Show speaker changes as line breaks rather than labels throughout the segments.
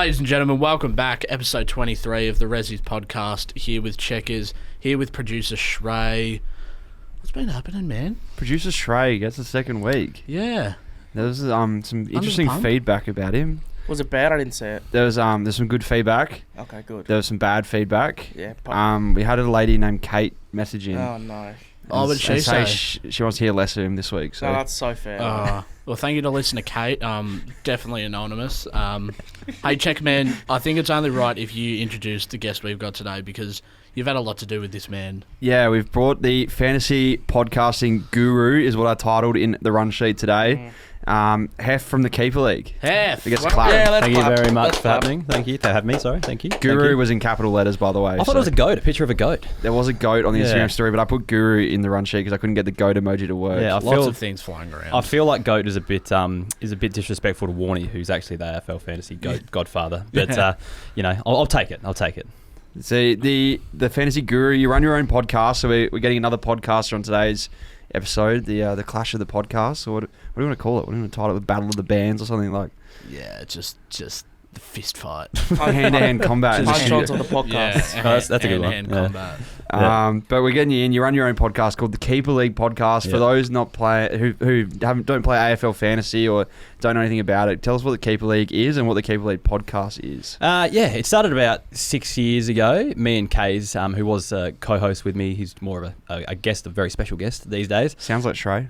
Ladies and gentlemen, welcome back. Episode 23 of the Ressies Podcast. Here with Checkers, here with producer Shrey. What's been happening, man?
Producer Shrey gets the second week.
Yeah.
There was some interesting feedback about him.
Was it bad? I didn't see it.
There's some good feedback.
Okay, good.
There was some bad feedback.
Yeah.
We had a lady named Kate message in.
Oh no.
Oh, what did she say?
She wants to hear less of him this week. So.
No, that's so fair.
Well, thank you to listener Kate. Definitely anonymous. Hey, Check Man, I think it's only right if you introduce the guest we've got today because you've had a lot to do with this man.
Yeah, we've brought the fantasy podcasting guru, is what I titled in the run sheet today. Heff from the Keeper League.
Heff!
Thank
you very much for happening. Thank you for having me. Sorry, thank you.
Guru was in capital letters, by the way.
I thought it was a goat, a picture of a goat.
There was a goat on the Instagram story, but I put Guru in the run sheet because I couldn't get the goat emoji to work.
Yeah,
lots of things flying around.
I feel like goat is a bit disrespectful to Warney, who's actually the AFL Fantasy godfather. But I'll take it. I'll take it.
See, the fantasy guru, you run your own podcast, so we're getting another podcaster on today's episode, the clash of the podcast, or what do you want to call it? What do you want to title it? The Battle of the Bands or something like?
Yeah, just the fist fight.
Hand-to-hand combat.
High shots on the podcast.
Yeah,
that's a good one.
Hand combat.
But we're getting you in. You run your own podcast called the Keeper League Podcast. For those not who don't play AFL Fantasy or don't know anything about it, tell us what the Keeper League is and what the Keeper League Podcast is.
It started about 6 years ago. Me and Kays, who was a co-host with me, he's more of a guest, a very special guest these days.
Sounds like Shrey.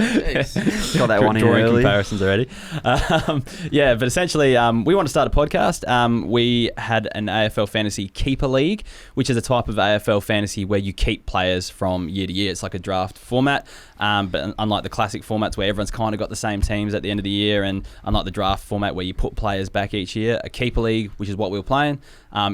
Jeez.
Got that one in
drawing
early.
Comparisons already. But essentially, we want to start a podcast. We had an AFL Fantasy Keeper League, which is a type of AFL Fantasy where you keep players from year to year. It's like a draft format, but unlike the classic formats where everyone's kind of got the same teams at the end of the year, and unlike the draft format where you put players back each year, a Keeper League, which is what we were playing,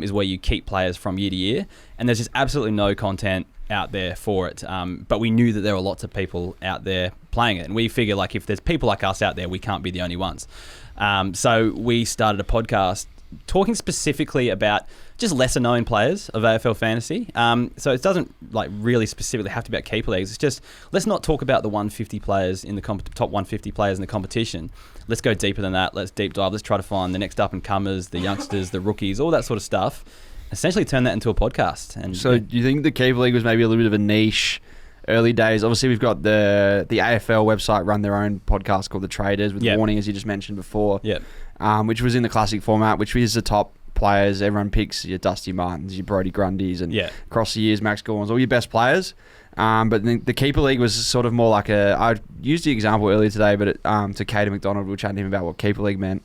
is where you keep players from year to year. And there's just absolutely no content out there for it, but we knew that there were lots of people out there playing it, and we figure like if there's people like us out there, we can't be the only ones. So we started a podcast talking specifically about just lesser known players of AFL Fantasy. So it doesn't like really specifically have to be about keeper leagues. It's just, let's not talk about the 150 players in the top 150 players in the competition. Let's go deeper than that. Let's deep dive. Let's try to find the next up and comers, the youngsters, the rookies, all that sort of stuff. Essentially turn that into a podcast. And
so do you think the Keeper League was maybe a little bit of a niche early days? Obviously, we've got the AFL website run their own podcast called The Traders with Warning, as you just mentioned before, which was in the classic format, which is the top players. Everyone picks your Dusty Martins, your Brodie Grundys, and across the years, Max Gormans, all your best players. But the Keeper League was sort of more like I used the example earlier today, but to Katie McDonald, we were chatting to him about what Keeper League meant.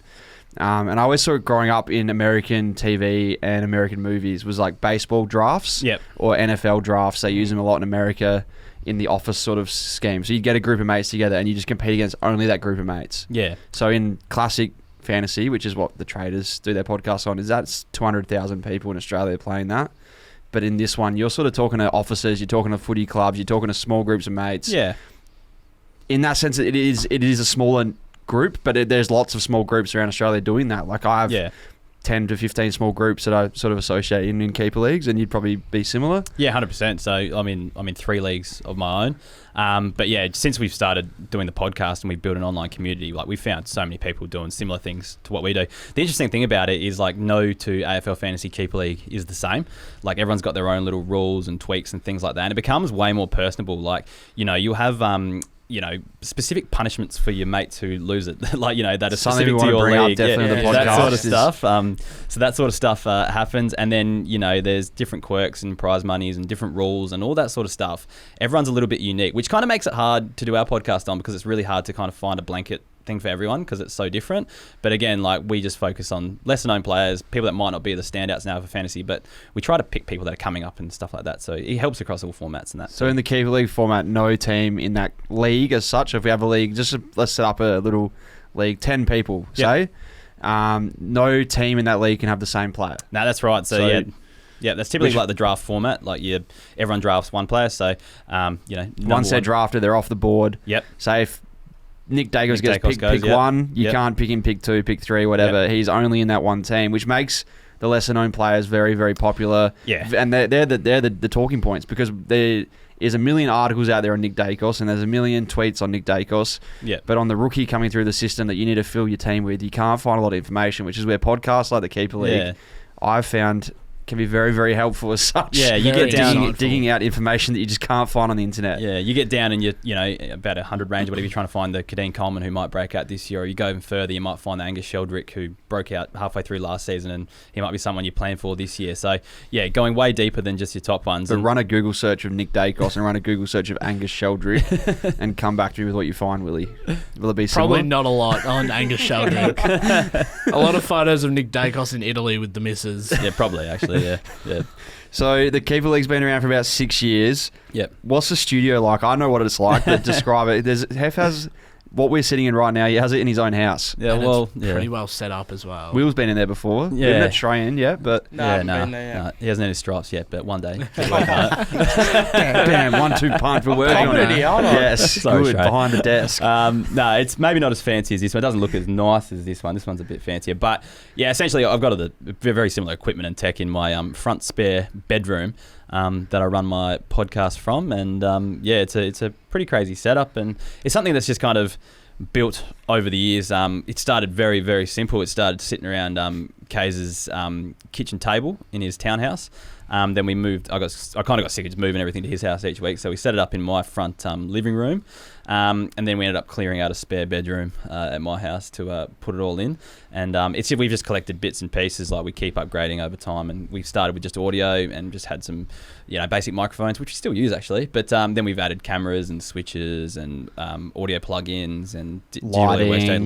And I always saw it growing up in American TV and American movies was like baseball drafts or NFL drafts. They use them a lot in America in the office sort of scheme. So you get a group of mates together and you just compete against only that group of mates. Yeah. So in classic fantasy, which is what the Traders do their podcast on, is that's 200,000 people in Australia playing that. But in this one, you're sort of talking to officers, you're talking to footy clubs, you're talking to small groups of mates. Yeah. In that sense, it is a smaller group, but there's lots of small groups around Australia doing that. Like I have 10 to 15 small groups that I sort of associate in keeper leagues, and you'd probably be similar. Yeah,
100%. So I'm in 3 leagues of my own. But yeah, since we've started doing the podcast and we've built an online community, like we've found so many people doing similar things to what we do. The interesting thing about it is like no two AFL Fantasy Keeper League is the same. Like everyone's got their own little rules and tweaks and things like that, and it becomes way more personable. Like, you'll have specific punishments for your mates who lose it, like, that are specific to your league. That sort of stuff. So that sort of stuff happens. And then, there's different quirks and prize monies and different rules and all that sort of stuff. Everyone's a little bit unique, which kind of makes it hard to do our podcast on because it's really hard to kind of find a blanket thing for everyone because it's so different. But again, like we just focus on lesser known players, people that might not be the standouts now for fantasy, but we try to pick people that are coming up and stuff like that. So it helps across all formats and that.
So in the Keeper League format, no team in that league as such. If we have a league, let's set up a little league, 10 people, say. No team in that league can have the same player.
No, that's right. So yeah, that's typically like the draft format. Like everyone drafts one player. So
once they're drafted, they're off the board.
Yep.
Say if Nick Dacos gets pick one, you can't pick him, pick 2, pick 3, whatever. He's only in that one team, which makes the lesser known players very, very popular.
Yeah.
And they're the talking points, because there is a million articles out there on Nick Dacos, and there's a million tweets on Nick Dacos.
Yeah.
But on the rookie coming through the system that you need to fill your team with, you can't find a lot of information, which is where podcasts like the Keeper League, I've found, can be very, very helpful as such.
Yeah, you
Very
get down
digging out information that you just can't find on the internet.
Yeah, you get down and you know, about 100 range or whatever, you're trying to find the Kadeen Coleman who might break out this year, or you go even further, you might find the Angus Sheldrick who broke out halfway through last season, and he might be someone you plan for this year. So yeah, going way deeper than just your top ones.
But run a Google search of Nick Dacos and run a Google search of Angus Sheldrick and come back to me with what you find, Willie. Will it be similar?
Probably not a lot on Angus Sheldrick. A lot of photos of Nick Dacos in Italy with the missus.
Yeah, probably actually. Yeah.
So the Keeper League's been around for about 6 years.
Yep.
What's the studio like? I know what it's like, but describe it. Heff has what we're sitting in right now. He has it in his own house.
Yeah,
And
well,
it's pretty well set up as well.
Will's been in there before.
Yeah.
We haven't had Trey in yet, but
No, I haven't been there yet.
he hasn't had his stripes yet, but one day.
damn, 1-2 punch. We're working on
Comedy,
it.
aren't I?
Yes,
Sorry,
good
Trey.
behind the desk.
No, it's maybe not as fancy as this one. It doesn't look as nice as this one. This one's a bit fancier. But yeah, essentially I've got the very similar equipment and tech in my front spare bedroom that I run my podcast from. And it's a pretty crazy setup. And it's something that's just kind of built over the years. It started very, very simple. It started sitting around Kays's kitchen table in his townhouse. Then we moved. I kind of got sick of just moving everything to his house each week, so we set it up in my front living room, and then we ended up clearing out a spare bedroom at my house to put it all in. And we've just collected bits and pieces. Like, we keep upgrading over time, and we started with just audio and just had some, basic microphones, which we still use actually. But then we've added cameras and switches and audio plugins and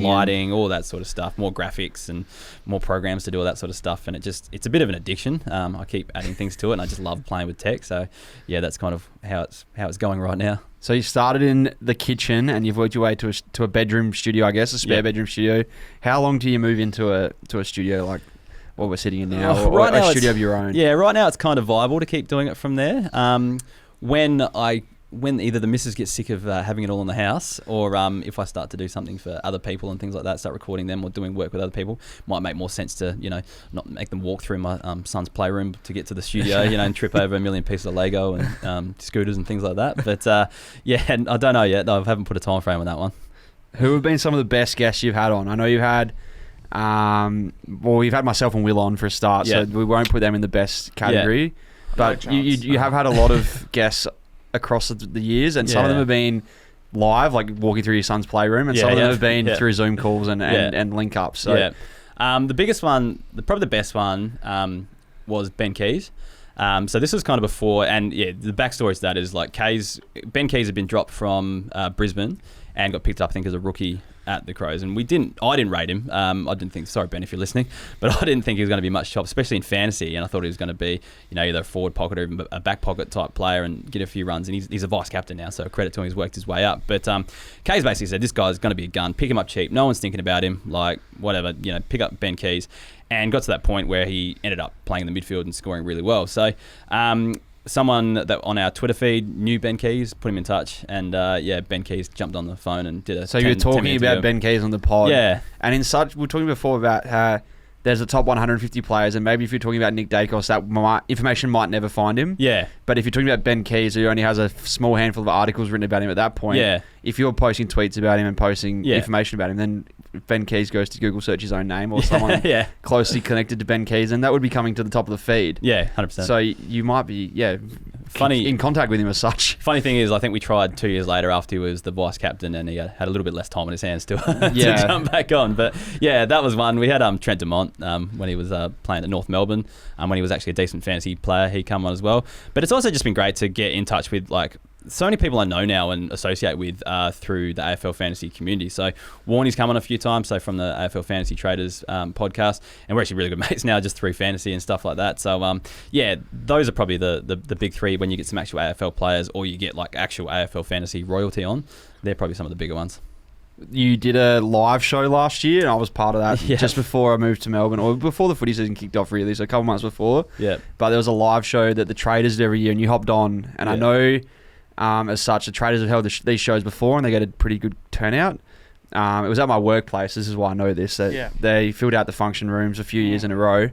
lighting, all that sort of stuff. More graphics and more programs to do all that sort of stuff. And it's a bit of an addiction. I keep adding things to it, and I just love playing with tech. So yeah, that's kind of how it's going right now.
So you started in the kitchen and you've worked your way to a bedroom studio, I guess, a spare bedroom studio. How long do you move into a studio like what we're sitting in now, or a studio of your own?
Yeah, right now it's kind of viable to keep doing it from there. When either the missus gets sick of having it all in the house, or if I start to do something for other people and things like that, start recording them or doing work with other people, might make more sense to, not make them walk through my son's playroom to get to the studio, and trip over a million pieces of Lego and scooters and things like that. But and I don't know yet. I haven't put a time frame on that one.
Who have been some of the best guests you've had on? I know you've had, you've had myself and Will on for a start, so we won't put them in the best category. But you have had a lot of guests across the years, and some of them have been live, like walking through your son's playroom, and some of them have been through Zoom calls and link ups. So
the biggest one, probably the best one, was Ben Keys. So this was kind of before, and the backstory to that is like Ben Keys had been dropped from Brisbane and got picked up, I think, as a rookie at the Crows, and I didn't rate him. I didn't think, sorry Ben if you're listening, but I didn't think he was going to be much top, especially in fantasy, and I thought he was going to be, either a forward pocket or even a back pocket type player and get a few runs, and he's a vice captain now, so credit to him, he's worked his way up. But Kays basically said, this guy's going to be a gun, pick him up cheap, no one's thinking about him, like whatever, pick up Ben Keys, and got to that point where he ended up playing in the midfield and scoring really well. So someone that on our Twitter feed knew Ben Keys, put him in touch, and Ben Keys jumped on the phone and did a.
So you were talking about Ben Keys on the pod, and we were talking before about how there's a top 150 players, and maybe if you're talking about Nick Dacos, that information might never find him. Yeah. But if you're talking about Ben Keys, who only has a small handful of articles written about him at that point, if you're posting tweets about him and posting information about him, then Ben Keys goes to Google search his own name or someone closely connected to Ben Keys, and that would be coming to the top of the feed. Yeah, 100%. So you might be, funny in contact with him as such.
Funny thing is, I think we tried 2 years later after he was the vice captain, and he had a little bit less time on his hands to jump back on. But that was one. We had Trent Dumont when he was playing at North Melbourne, when he was actually a decent fantasy player. He come on as well. But it's also just been great to get in touch with so many people I know now and associate with through the AFL Fantasy community. So Warnie's come on a few times, so from the AFL Fantasy Traders podcast, and we're actually really good mates now just through fantasy and stuff like that. So those are probably the big three when you get some actual AFL players, or you get actual AFL Fantasy royalty on. They're probably some of the bigger ones.
You did a live show last year, and I was part of that just before I moved to Melbourne, or before the footy season kicked off, really, so a couple months before. Yeah. But there was a live show that the Traders did every year, and you hopped on, and I know as such, the Traders have held these shows before, and they get a pretty good turnout. It was at my workplace. This is why I know this. They filled out the function rooms a few years in a row.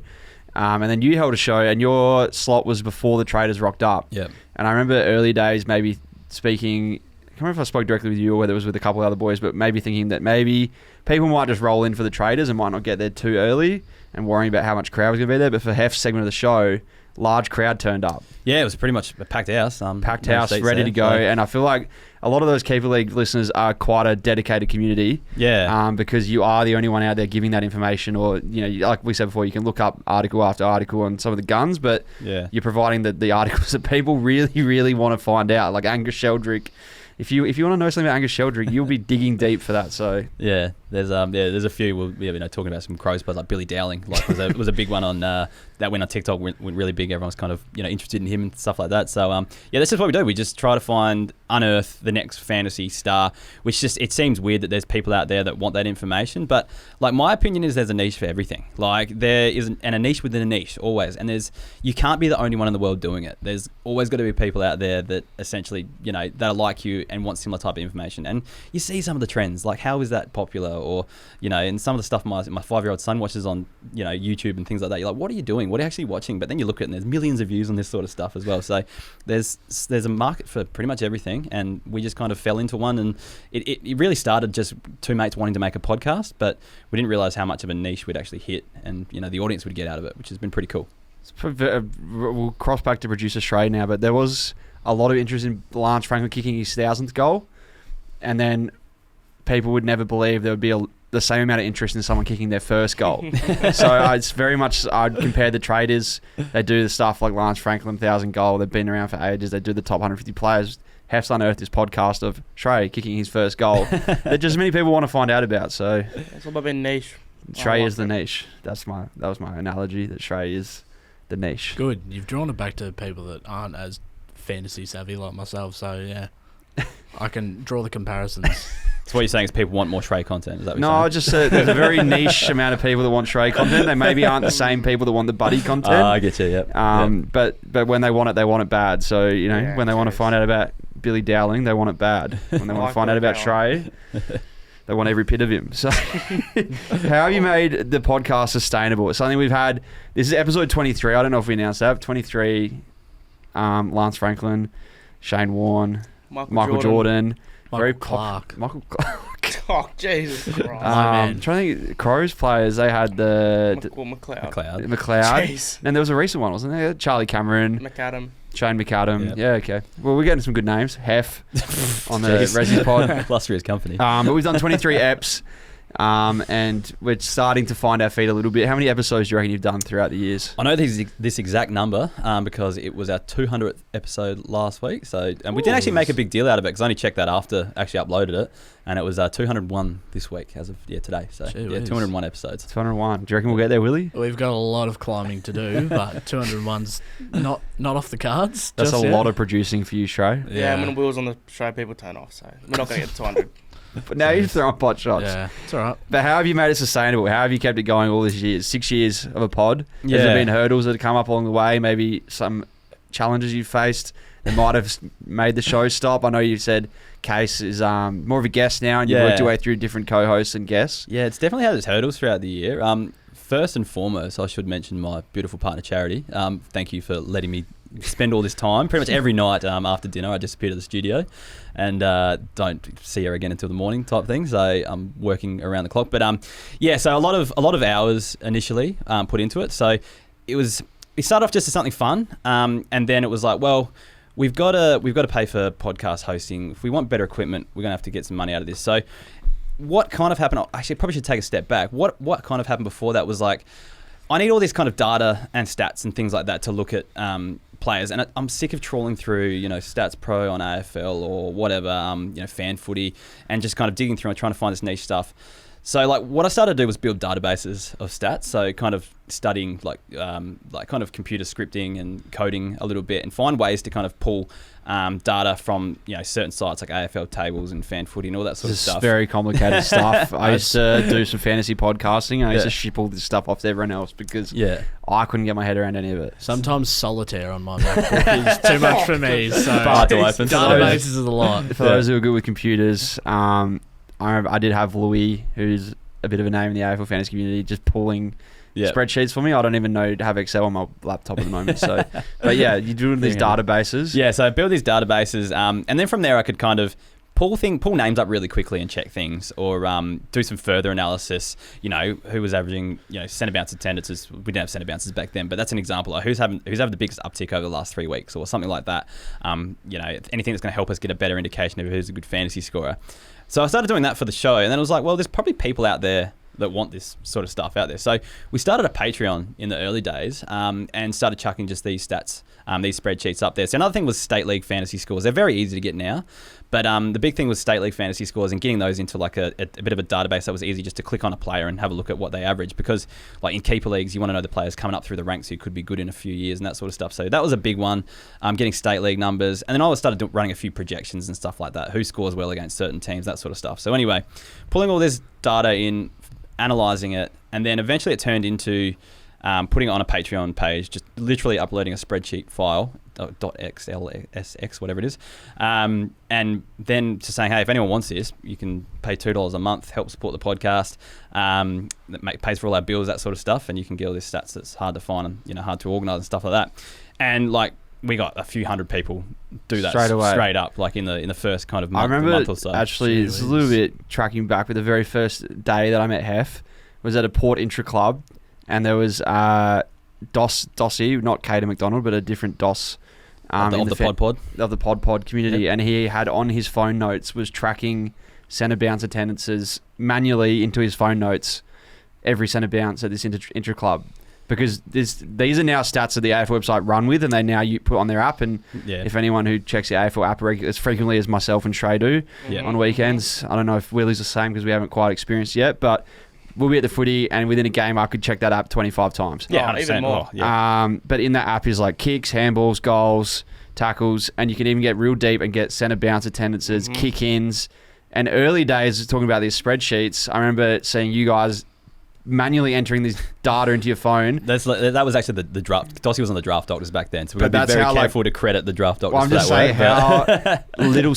And then you held a show, and your slot was before the traders rocked up.
Yep.
And I remember early days maybe speaking, I can't remember if I spoke directly with you or whether it was with a couple of other boys, but maybe thinking that maybe people might just roll in for the traders and might not get there too early and worrying about how much crowd was going to be there. But for Heff's segment of the show, large crowd turned up.
Yeah, it was pretty much a packed house.
Packed house, ready to go. And I feel like a lot of those Keeper League listeners are quite a dedicated community.
Yeah.
Because you are the only one out there giving that information, or, like we said before, you can look up article after article on some of the guns, but you're providing the articles that people really, really want to find out. Like Angus Sheldrick. If you want to know something about Angus Sheldrick, you'll be digging deep for that. So
there's a few. We'll talking about some Crows players like Billy Dowling, like was a big one on that went on TikTok, went really big. Everyone's kind of interested in him and stuff like that. So that's just what we do. We just try to unearth the next fantasy star. Which it seems weird that there's people out there that want that information, but like my opinion is there's a niche for everything. Like there is a niche within a niche always, and you can't be the only one in the world doing it. There's always got to be people out there that essentially that are like you and want similar type of information. And you see some of the trends, like how is that popular, or and some of the stuff my 5-year-old son watches on YouTube and things like that. You're like, what are you doing? What are you actually watching? But then you look at it and there's millions of views on this sort of stuff as well. So there's a market for pretty much everything, and we just kind of fell into one. And it really started just two mates wanting to make a podcast, but we didn't realize how much of a niche we'd actually hit, and the audience would get out of it, which has been pretty cool.
We'll cross back to producer Shrey now, but there was a lot of interest in Lance Franklin kicking his 1,000th goal, and then people would never believe there would be the same amount of interest in someone kicking their first goal. So it's very much, I'd compare the traders. They do the stuff like Lance Franklin 1,000 goal. They've been around for ages. They do the top 150 players. Heff's unearthed this podcast of Shrey kicking his first goal that just many people want to find out about. So
it's all about being niche.
Shrey is the niche. That was my analogy, that Shrey is the niche.
Good. You've drawn it back to people that aren't as fantasy savvy like myself, so yeah. I can draw the comparisons.
So what you're saying is people want more Shrey content? Is that what
no, I just said there's a very niche amount of people that want Shrey content. They maybe aren't the same people that want the buddy content.
I get you, yep.
But when they want it bad. So, when they want to find out about Billy Dowling, they want it bad. When they want to find out about Shrey, they want every bit of him. So how have you made the podcast sustainable? It's something we've had. This is episode 23. I don't know if we announced that. 23, Lance Franklin, Shane Warne, Michael Jordan.
Michael Clark.
Michael Clark.
Oh, Jesus Christ.
I'm trying to think. Crows players, they had the...
McLeod.
Jeez. And there was a recent one, wasn't there? Charlie Cameron.
McAdam.
Shane McAdam.
Yep.
Yeah, okay. Well, we're getting some good names. Heff on the Ressies Pod.
Illustrious company.
But we've done 23 eps. And we're starting to find our feet a little bit. How many episodes do you reckon you've done throughout the years?
I know this exact number because it was our 200th episode last week. And we didn't actually make a big deal out of it because I only checked that after actually uploaded it, and it was 201 this week as of today. So 201 episodes.
201. Do you reckon we'll get there, Willie?
We've got a lot of climbing to do, but 201's not off the cards.
That's a lot of producing for you, Shrey.
Yeah, when the wheels on the show, people turn off. So we're not going to get to 200.
But now you're throwing pot shots.
Yeah, it's all right.
But how have you made it sustainable? How have you kept it going all these years? 6 years of a pod. Yeah. Has there been hurdles that have come up along the way? Maybe some challenges you've faced that might have made the show stop? I know you said Case is more of a guest now, and you've worked your way through different co-hosts and guests.
Yeah, it's definitely had its hurdles throughout the year. First and foremost, I should mention my beautiful partner, Charity. Thank you for letting me spend all this time. Pretty much every night after dinner, I disappear to the studio and don't see her again until the morning type thing. So I'm working around the clock. But so a lot of hours initially put into it. So it started off just as something fun, and then it was like, well, we've got to pay for podcast hosting. If we want better equipment, we're gonna have to get some money out of this. So what kind of happened? Actually, I probably should take a step back. What kind of happened before that was like, I need all this kind of data and stats and things like that to look at players, and I'm sick of trawling through Stats Pro on AFL or whatever, fan footy, and just kind of digging through and trying to find this niche stuff. So like what I started to do was build databases of stats, so kind of studying like kind of computer scripting and coding a little bit, and find ways to kind of pull data from certain sites like AFL tables and fan footy and all that sort of stuff.
It's very complicated stuff. I used to do some fantasy podcasting, and I used to ship all this stuff off to everyone else because I couldn't get my head around any of it.
Sometimes solitaire on my MacBook is too much for me. So
hard to open.
Databases is a lot.
For those who are good with computers, I did have Louis, who's a bit of a name in the AFL Fantasy community, just pulling spreadsheets for me. I don't even know to have Excel on my laptop at the moment. So, but yeah, you do these databases.
Yeah, so I build these databases, and then from there I could kind of pull names up really quickly and check things, or do some further analysis. You know, who was averaging, centre bounce attendances. We didn't have centre bounces back then, but that's an example of who's having the biggest uptick over the last 3 weeks, or something like that. Anything that's going to help us get a better indication of who's a good fantasy scorer. So I started doing that for the show, and then it was like, well, there's probably people out there that want this sort of stuff out there. So we started a Patreon in the early days, and started chucking just these stats, these spreadsheets up there. So another thing was State League fantasy scores. They're very easy to get now, but the big thing was State League fantasy scores and getting those into like a bit of a database that was easy just to click on a player and have a look at what they average. Because like in keeper leagues, you want to know the players coming up through the ranks who could be good in a few years and that sort of stuff. So that was a big one, getting State League numbers. And then I started running a few projections and stuff like that. Who scores well against certain teams, that sort of stuff. So anyway, pulling all this data in, analysing it, and then eventually it turned into putting it on a Patreon page, just literally uploading a spreadsheet file, .xlsx, whatever it is, and then just saying, hey, if anyone wants this, you can pay $2 a month, help support the podcast, that pays for all our bills, that sort of stuff, and you can get all these stats that's hard to find and hard to organise and stuff like that. And like, we got a few hundred people do that straight up, like in the first kind of month or so. Actually,
it's a little bit tracking back with the very first day that I met Heff was at a Port Intra Club, and there was Dossie, not Cater McDonald, but a different Doss
of the
pod community, and he had on his phone notes was tracking centre bounce attendances manually into his phone notes every centre bounce at this intra club. Because these are now stats that the AFL website run with, and they now put on their app. And if anyone who checks the AFL app as frequently as myself and Trey do on weekends, I don't know if Willie's the same because we haven't quite experienced yet, but we'll be at the footy, and within a game, I could check that app 25 times.
Yeah, 100%.
Even more.
But in that app is like kicks, handballs, goals, tackles, and you can even get real deep and get centre bounce attendances, kick-ins. And early days, talking about these spreadsheets, I remember seeing you guys manually entering this data into your phone.
That was actually the draft. Dossie was on the draft doctors back then, so we've got to be very careful to credit the draft doctors.
Well, I'm just saying how little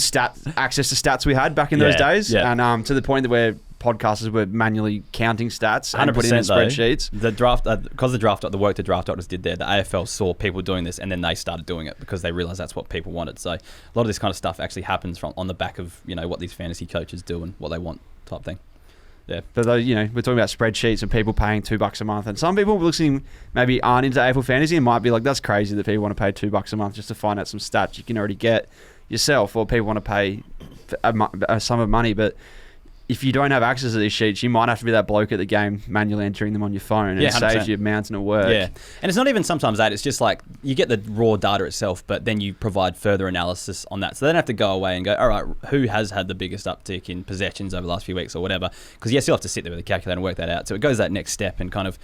access to stats we had back in those days, and to the point that where podcasters were manually counting stats and putting in spreadsheets.
The draft, because the work the draft doctors did there, the AFL saw people doing this, and then they started doing it because they realised that's what people wanted. So a lot of this kind of stuff actually happens on the back of what these fantasy coaches do and what they want type thing. Yeah,
but we're talking about spreadsheets and people paying $2 a month, and some people listening maybe aren't into AFL Fantasy and might be like, "That's crazy that people want to pay $2 a month just to find out some stats you can already get yourself," or people want to pay a sum of money. But if you don't have access to these sheets, you might have to be that bloke at the game manually entering them on your phone, and it saves you a mountain of work.
Yeah, and it's not even sometimes that. It's just like you get the raw data itself, but then you provide further analysis on that. So they don't have to go away and go, all right, who has had the biggest uptick in possessions over the last few weeks or whatever? Because you still have to sit there with a calculator and work that out. So it goes that next step and kind of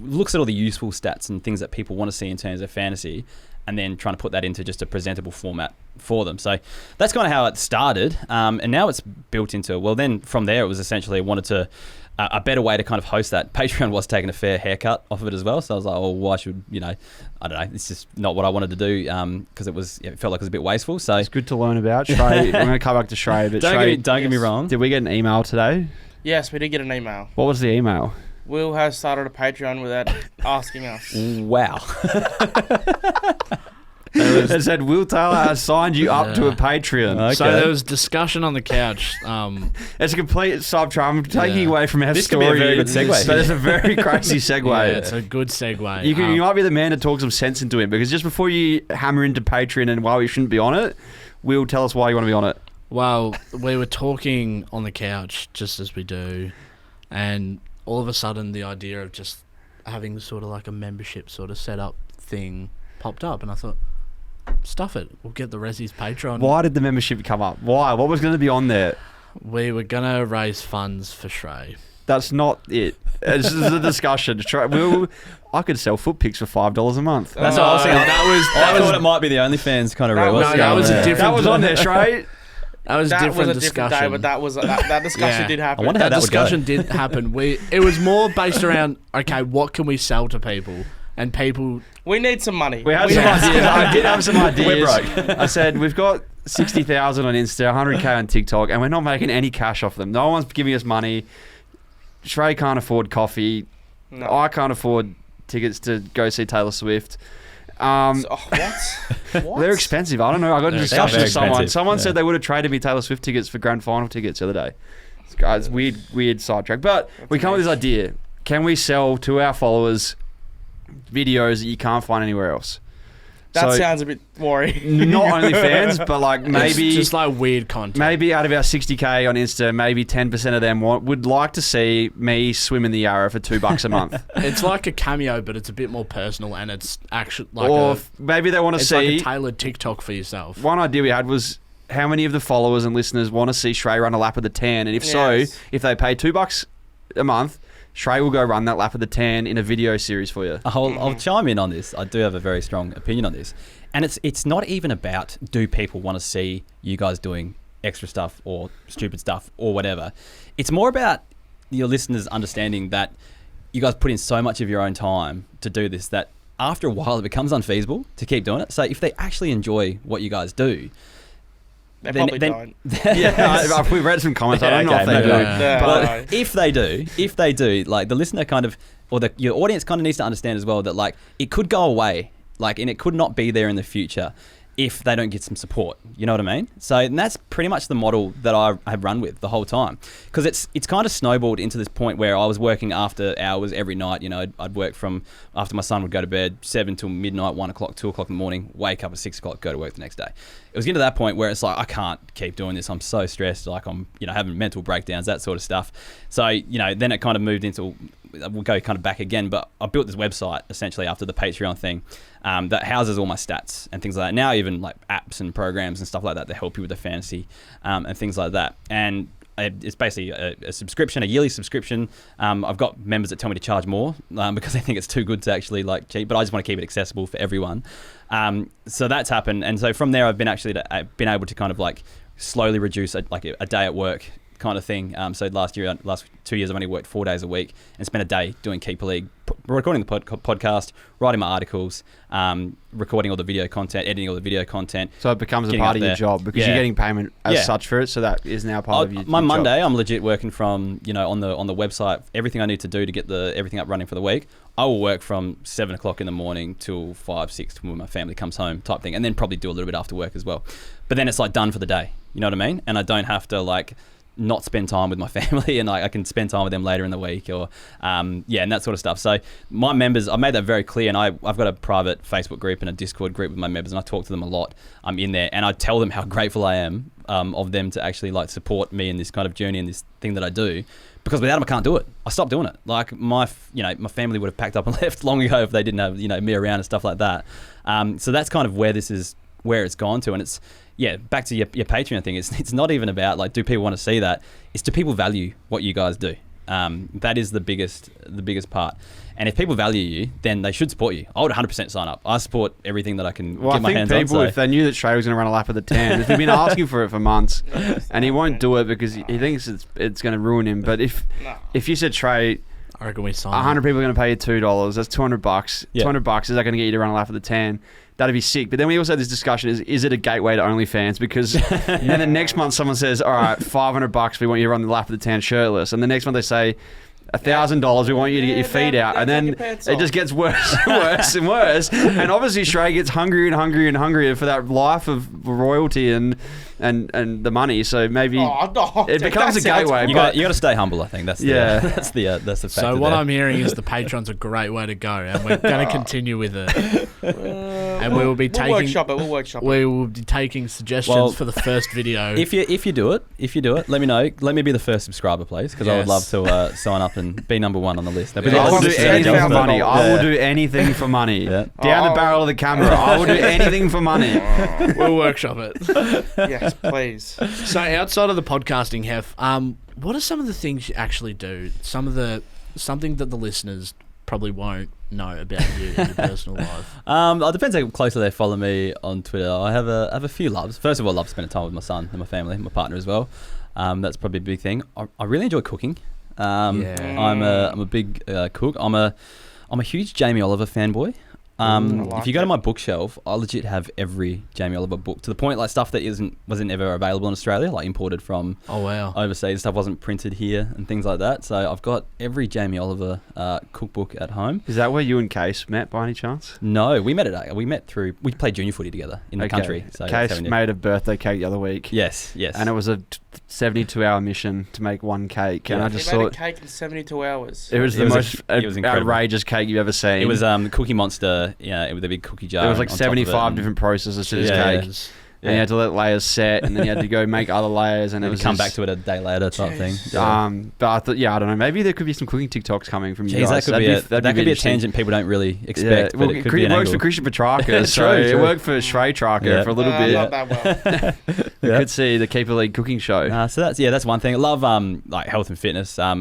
looks at all the useful stats and things that people want to see in terms of fantasy, and then trying to put that into just a presentable format for them. So that's kind of how it started. And now it's built into, well, then from there it was essentially wanted a better way to kind of host that. Patreon was taking a fair haircut off of it as well. So I was like, well, why should, I don't know, it's just not what I wanted to do because it felt like it was a bit wasteful. So
it's good to learn about. Shrey, I'm going to come back to Shrey. But
don't get me wrong.
Did we get an email today?
Yes, we did get an email.
What was the email?
Will has started a Patreon without asking us.
Wow.
It said Will Taylor has signed you up to a Patreon.
Okay. So there was discussion on the couch.
It's a complete sub-track. I'm taking away from our
this
story.
Could be a very good segue.
But it's a very crazy segue.
Yeah, it's a good segue.
You might be the man to talk some sense into him, because just before you hammer into Patreon and why we shouldn't be on it, Will, tell us why you want to be on it.
Well, we were talking on the couch, just as we do, and all of a sudden the idea of just having sort of like a membership sort of setup thing popped up, and I thought, stuff it, we'll get the Ressies Patreon.
Why did the membership come up? Why? What was going to be on there?
We were going to raise funds for Shrey.
That's not it. It's just a discussion. I could sell foot picks for $5 a month.
That's what I was thinking. I thought it might be the OnlyFans kind of rule.
That was a different.
That was on there, Shrey.
That was a different discussion.
Day, but that discussion did happen.
I wonder how that
discussion did happen. It was more based around, okay, what can we sell to people? And people...
We need some money.
We had some ideas. I did have some ideas. We're broke. I said, we've got 60,000 on Insta, 100K on TikTok, and we're not making any cash off them. No one's giving us money. Shrey can't afford coffee.
No.
I can't afford tickets to go see Taylor Swift.
What?
They're expensive. I don't know. I got a
They
discussion
are
with
very
someone.
expensive.
Someone
Yeah.
said they would have traded me Taylor Swift tickets for grand final tickets the other day. It's weird sidetrack. But we come up with this idea. Can we sell to our followers videos that you can't find anywhere else?
That
So,
sounds a bit worrying.
not only fans, but like maybe
It's just like weird content.
maybe out of our 60K on Insta, maybe 10% of them would like to see me swim in the Yarra for $2 a month.
It's like a cameo, but it's a bit more personal, and it's actually like
Or maybe they want to
it's
see...
like a tailored TikTok for yourself.
One idea we had was how many of the followers and listeners want to see Shrey run a lap of the tan, and if so,
Yes.
if they pay $2 a month, Shrey will go run that lap of the tan in a video series for you.
I'll chime in on this. I do have a very strong opinion on this. And it's not even about do people want to see you guys doing extra stuff or stupid stuff or whatever. It's more about your listeners understanding that you guys put in so much of your own time to do this that after a while it becomes unfeasible to keep doing it. So if they actually enjoy what you guys do,
They probably don't.
Yeah, we've read some comments. I don't know
Okay,
if they
maybe
do.
not.
No.
But
if they do, like the listener kind of, or your audience kind of needs to understand as well that like it could go away, like, and it could not be there in the future if they don't get some support. You know what I mean? So and that's pretty much the model that I have run with the whole time, because it's kind of snowballed into this point where I was working after hours every night. You know, I'd work from after my son would go to bed 7 till midnight, 1 o'clock, 2 o'clock in the morning, wake up at 6 o'clock, go to work the next day. It was getting to that point where it's like I can't keep doing this. I'm so stressed, like I'm having mental breakdowns, that sort of stuff. So then it kind of moved into, we'll go kind of back again, but I built this website essentially after the Patreon thing that houses all my stats and things like that. Now even like apps and programs and stuff like that to help you with the fantasy and things like that. And it's basically a subscription, a yearly subscription. I've got members that tell me to charge more because they think it's too good to actually like cheap, but I just want to keep it accessible for everyone. So that's happened, and so from there I've been able to kind of like slowly reduce a day at work kind of thing. So last 2 years I've only worked 4 days a week and spent a day doing Keeper League, recording the podcast, writing my articles, recording all the video content, editing all the video content.
So it becomes a
Getting
part
up
of your
there.
job because
Yeah.
you're getting payment as
Yeah.
such for it. So that is now part of your
My
your
Monday,
job.
I'm legit working from on the website. Everything I need to do to get everything up running for the week. I will work from 7 o'clock in the morning till 5, 6 when my family comes home, type thing, and then probably do a little bit after work as well. But then it's like done for the day. You know what I mean? And I don't have to like not spend time with my family, and I can spend time with them later in the week, or and that sort of stuff. So my members, I made that very clear, and I've got a private Facebook group and a Discord group with my members, and I talk to them a lot. I'm in there, and I tell them how grateful I am of them to actually like support me in this kind of journey and this thing that I do, because without them I can't do it. I stopped doing it. Like my family would have packed up and left long ago if they didn't have me around and stuff like that. So that's kind of where it's gone to, and it's. Yeah, back to your Patreon thing. It's not even about like do people want to see that. It's do people value what you guys do. That is the biggest part. And if people value you, then they should support you. I would 100% sign up. I support everything that I can get my hands on.
I think people, if they knew that Shrey was going to run a lap of the tan, if they've been asking for it for months, and he won't do it because he thinks it's going to ruin him. But if you said, Shrey,
I reckon we sign
100 people are going to pay you $2, that's $200.
Yeah.
$200, is that going to get you to run a lap of the tan? That'd be sick. But then we also had this discussion, is it a gateway to OnlyFans? Because then the next month someone says, all right, $500, we want you to run the lap of the tan shirtless. And the next month they say, $1,000, we want you to get your feet out. And then it just gets worse and worse and worse. And obviously Shrey gets hungrier and hungrier and hungrier for that life of royalty and the money. So maybe it becomes a gateway.
You got to stay humble. I think that's
Yeah.
the fact.
So what I'm hearing is the Patreon's a great way to go, and we're going to continue with it. And we will be taking.
We'll workshop it.
We will be taking suggestions for the first video.
If you do it, let me know. Let me be the first subscriber, please, because I would love to sign up and be number one on the list.
I will do anything for money. I will do anything for money.
Yeah.
Down the barrel of the camera, I will do anything for money.
We'll workshop it.
Yes, please.
So outside of the podcasting, Heff, what are some of the things you actually do? Something that the listeners probably won't know about you in your personal life.
It depends how closely they follow me on Twitter. I have a few loves. First of all, I love spending time with my son and my family, my partner as well. That's probably a big thing. I really enjoy cooking. I'm a big cook. I'm a huge Jamie Oliver fanboy. If you go to my bookshelf, I legit have every Jamie Oliver book, to the point like stuff that wasn't ever available in Australia, like imported from overseas. Stuff wasn't printed here and things like that. So I've got every Jamie Oliver cookbook at home.
Is that where you and Case met by any chance?
No, we we played junior footy together in the country. So
Case made a birthday cake the other week.
Yes.
And it was a 72-hour mission to make one cake. And I just
made
thought
a cake in 72 hours.
It was the most outrageous cake you've ever seen.
It was Cookie Monster. Yeah, with a big cookie jar.
There was like 75 different processes to this cake. And you had to let layers set, and then you had to go make other layers, and it was
come back to it a day later type thing.
But I thought, I don't know, maybe there could be some cooking TikToks coming from you guys.
That could be a tangent people don't really expect. But it could be an
works
angle.
for Christian Petrarca, so it worked for Shrey Tracker for a little bit.
Not that well.
You could see the Keeper League cooking show.
So that's one thing. I love like health and fitness. I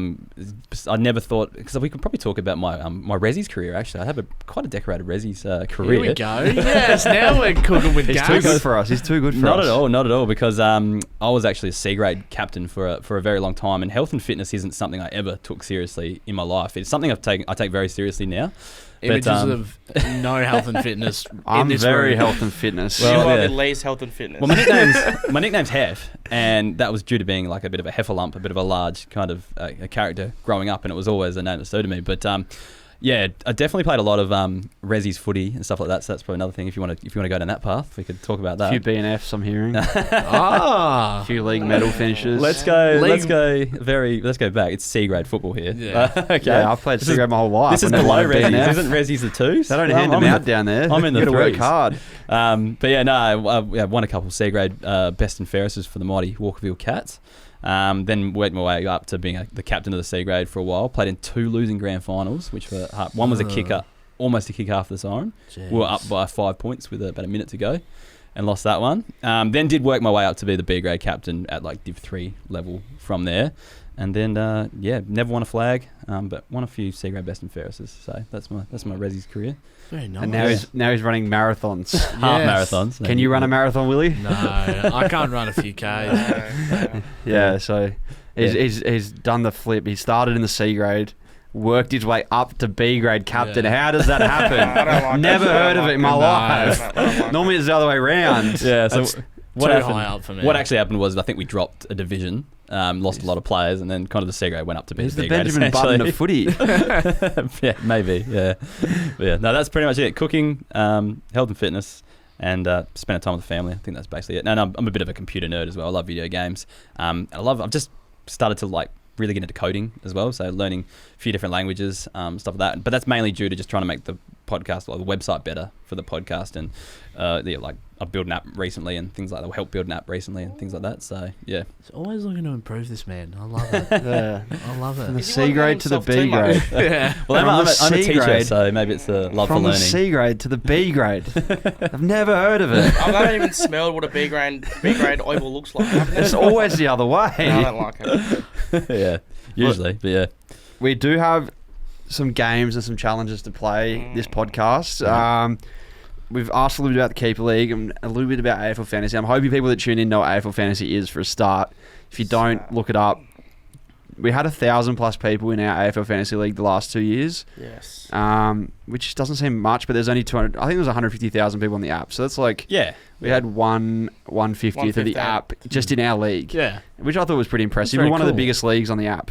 never thought, because we could probably talk about my Ressies career. Actually, I have quite a decorated Ressies career.
Here we go. Yes, now we're cooking with gas.
He's too good for us. He's too good for us.
Not at all, because I was actually a C grade captain for a very long time, and health and fitness isn't something I ever took seriously in my life. It's something I take very seriously now.
Images of no health and fitness.
I'm very health and fitness.
Well, you are the least health and fitness.
Well, my nickname's Heff, and that was due to being like a bit of a hefferlump, a bit of a large kind of a character growing up, and it was always a name that suited me. But yeah, I definitely played a lot of Ressies footy and stuff like that. So that's probably another thing. If you want to go down that path, we could talk about that.
A few B&Fs, I'm hearing.
A
few league medal finishes.
Let's go back. It's C grade football here.
Yeah.
Okay.
Yeah, I've played C grade my whole life.
This is below Ressies. Isn't Ressies the twos?
They don't hand them out down there.
I'm in the
you got to work
threes.
hard.
But yeah, no, I won a couple C grade best and fairest for the mighty Walkerville Cats. Then worked my way up to being the captain of the C grade for a while. Played in 2 losing grand finals, which were hard. One was a kicker, almost a kick after the siren.
Jeez.
We were up by 5 points with about a minute to go, and lost that one. Then did work my way up to be the B grade captain at like Div 3 level from there. And then never won a flag, but won a few C grade best and fairest. So that's my Ressies career.
Very nice.
And now he's running marathons.
Half marathons.
Can you run a marathon, Willie?
No, I can't run a few Ks.
No.
Yeah, so he's done the flip. He started in the C grade, worked his way up to B grade captain.
Yeah.
How does that happen?
I don't like
Never heard of it in my life.
I don't like
Normally it's the other way around.
Yeah, so
Too high up for me.
What actually happened was I think we dropped a division, lost a lot of players, and then kind of the C grade went up to be
He's
the
the
B grade.
Benjamin Button of footy.
Yeah, maybe. Yeah, but yeah. No, that's pretty much it. Cooking, health and fitness, and spending time with the family. I think that's basically it. And I'm a bit of a computer nerd as well. I love video games. I've just started to like really get into coding as well. So learning a few different languages, stuff like that. But that's mainly due to just trying to make the podcast or the website better for the podcast. And like I've built an app recently and things like that. Helped build an app recently and things like that. So yeah,
It's always looking to improve this man. I love it.
Yeah.
I love
From the
it.
C grade to the B grade.
Yeah.
well, I'm a
C
teacher,
grade,
so maybe it's a love for
From the
learning.
C grade to the B grade. I've never heard of it.
I haven't even smelled what a B grade oval looks like.
It's always the other way.
No, I don't like it.
Yeah, usually, but yeah.
We do have some games and some challenges to play this podcast. We've asked a little bit about the Keeper League and a little bit about AFL Fantasy. I'm hoping people that tune in know what AFL Fantasy is for a start. If you don't, look it up. We had 1,000+ people in our AFL Fantasy League the last 2 years.
Yes.
Which doesn't seem much, but there's only 200. I think there's 150,000 people on the app. So that's like,
Yeah.
we had 1/50th of the app just in our league.
Yeah.
Which I thought was pretty impressive.
That's very
We're one of the
cool.
biggest leagues on the app.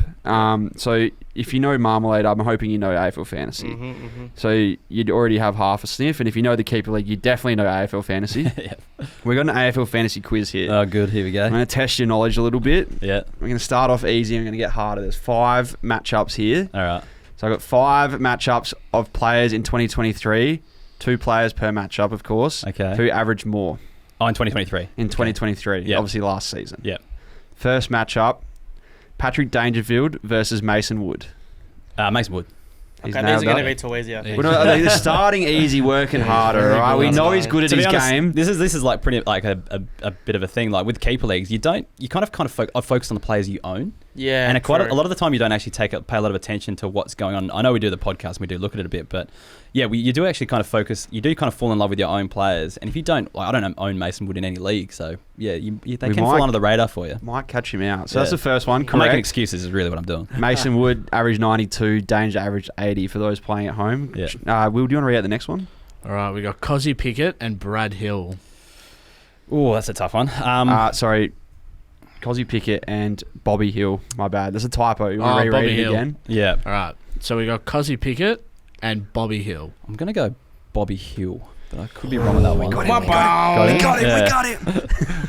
So if you know Marmalade, I'm hoping you know AFL Fantasy. So you'd already have half a sniff. And if you know the Keeper League, you definitely know AFL Fantasy.
Yeah.
We've got an AFL Fantasy quiz here.
Oh, good. Here we
I'm
go.
going to test your knowledge a little bit.
Yeah.
We're going to start off easy. I'm going to get harder. There's 5 matchups here.
All right.
So I've got 5 matchups of players in 2023. 2 players per matchup, of course.
Okay.
Who average more
Oh, in 2023.
in 2023.
Yep.
Obviously last season.
Yep.
First matchup, Patrick Dangerfield versus Mason Wood.
Mason Wood.
He's
Okay, these
nailed
are going to
that.
be too easy, I think.
Well, no, they're starting easy, working harder.
very
Right? We
good.
know he's good at
To be
his
honest,
game.
This is like pretty like a bit of a thing. Like with keeper leagues, you kind of focus on the players you own.
Yeah,
And
true.
a lot of the time, you don't actually pay a lot of attention to what's going on. I know we do the podcast, and we do look at it a bit, but yeah, you do actually kind of focus. You do kind of fall in love with your own players, and if you don't, like, I don't own Mason Wood in any league, so yeah, they can fall under the radar for you.
Might catch him out. So
Yeah.
that's the first one.
I'm making
Correct.
excuses is really what I'm doing.
Mason Wood averaged 92, Danger averaged 80 for those playing at home.
Yeah.
Will, do you want to read out the next one?
All right, we got Cozzy Pickett and Brad Hill.
Oh, that's a tough one.
Sorry. Cozzy Pickett and Bobby Hill. My bad. There's a typo. You want to reread
Bobby
it
Hill.
again?
Yeah.
All right, so we got Cozzy Pickett and Bobby Hill.
I'm going to go Bobby Hill, but I could be wrong on that one.
We
got
him.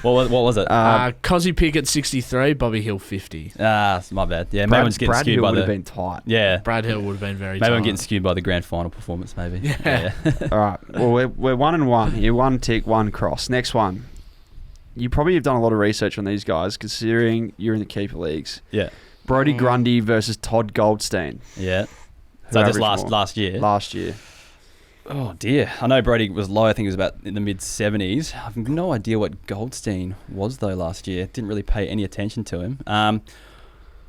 What was it?
Cozzy Pickett 63, Bobby Hill 50.
My bad. Yeah, maybe I'm just getting
Brad
skewed
Hill
by
would
the...
have been tight.
Yeah.
Brad Hill would have been very
Maybe I'm
tight.
getting skewed by the grand final performance, maybe.
Yeah.
All right. Well, we're 1-1 here. 1 tick, 1 cross. Next one. You probably have done a lot of research on these guys, considering you're in the keeper leagues.
Yeah.
Brody Grundy versus Todd Goldstein.
Yeah.
Who
So just
averaged more?
last year?
Last year.
Oh, dear. I know Brody was low. I think it was about in the mid-70s. I've no idea what Goldstein was, though, last year. Didn't really pay any attention to him.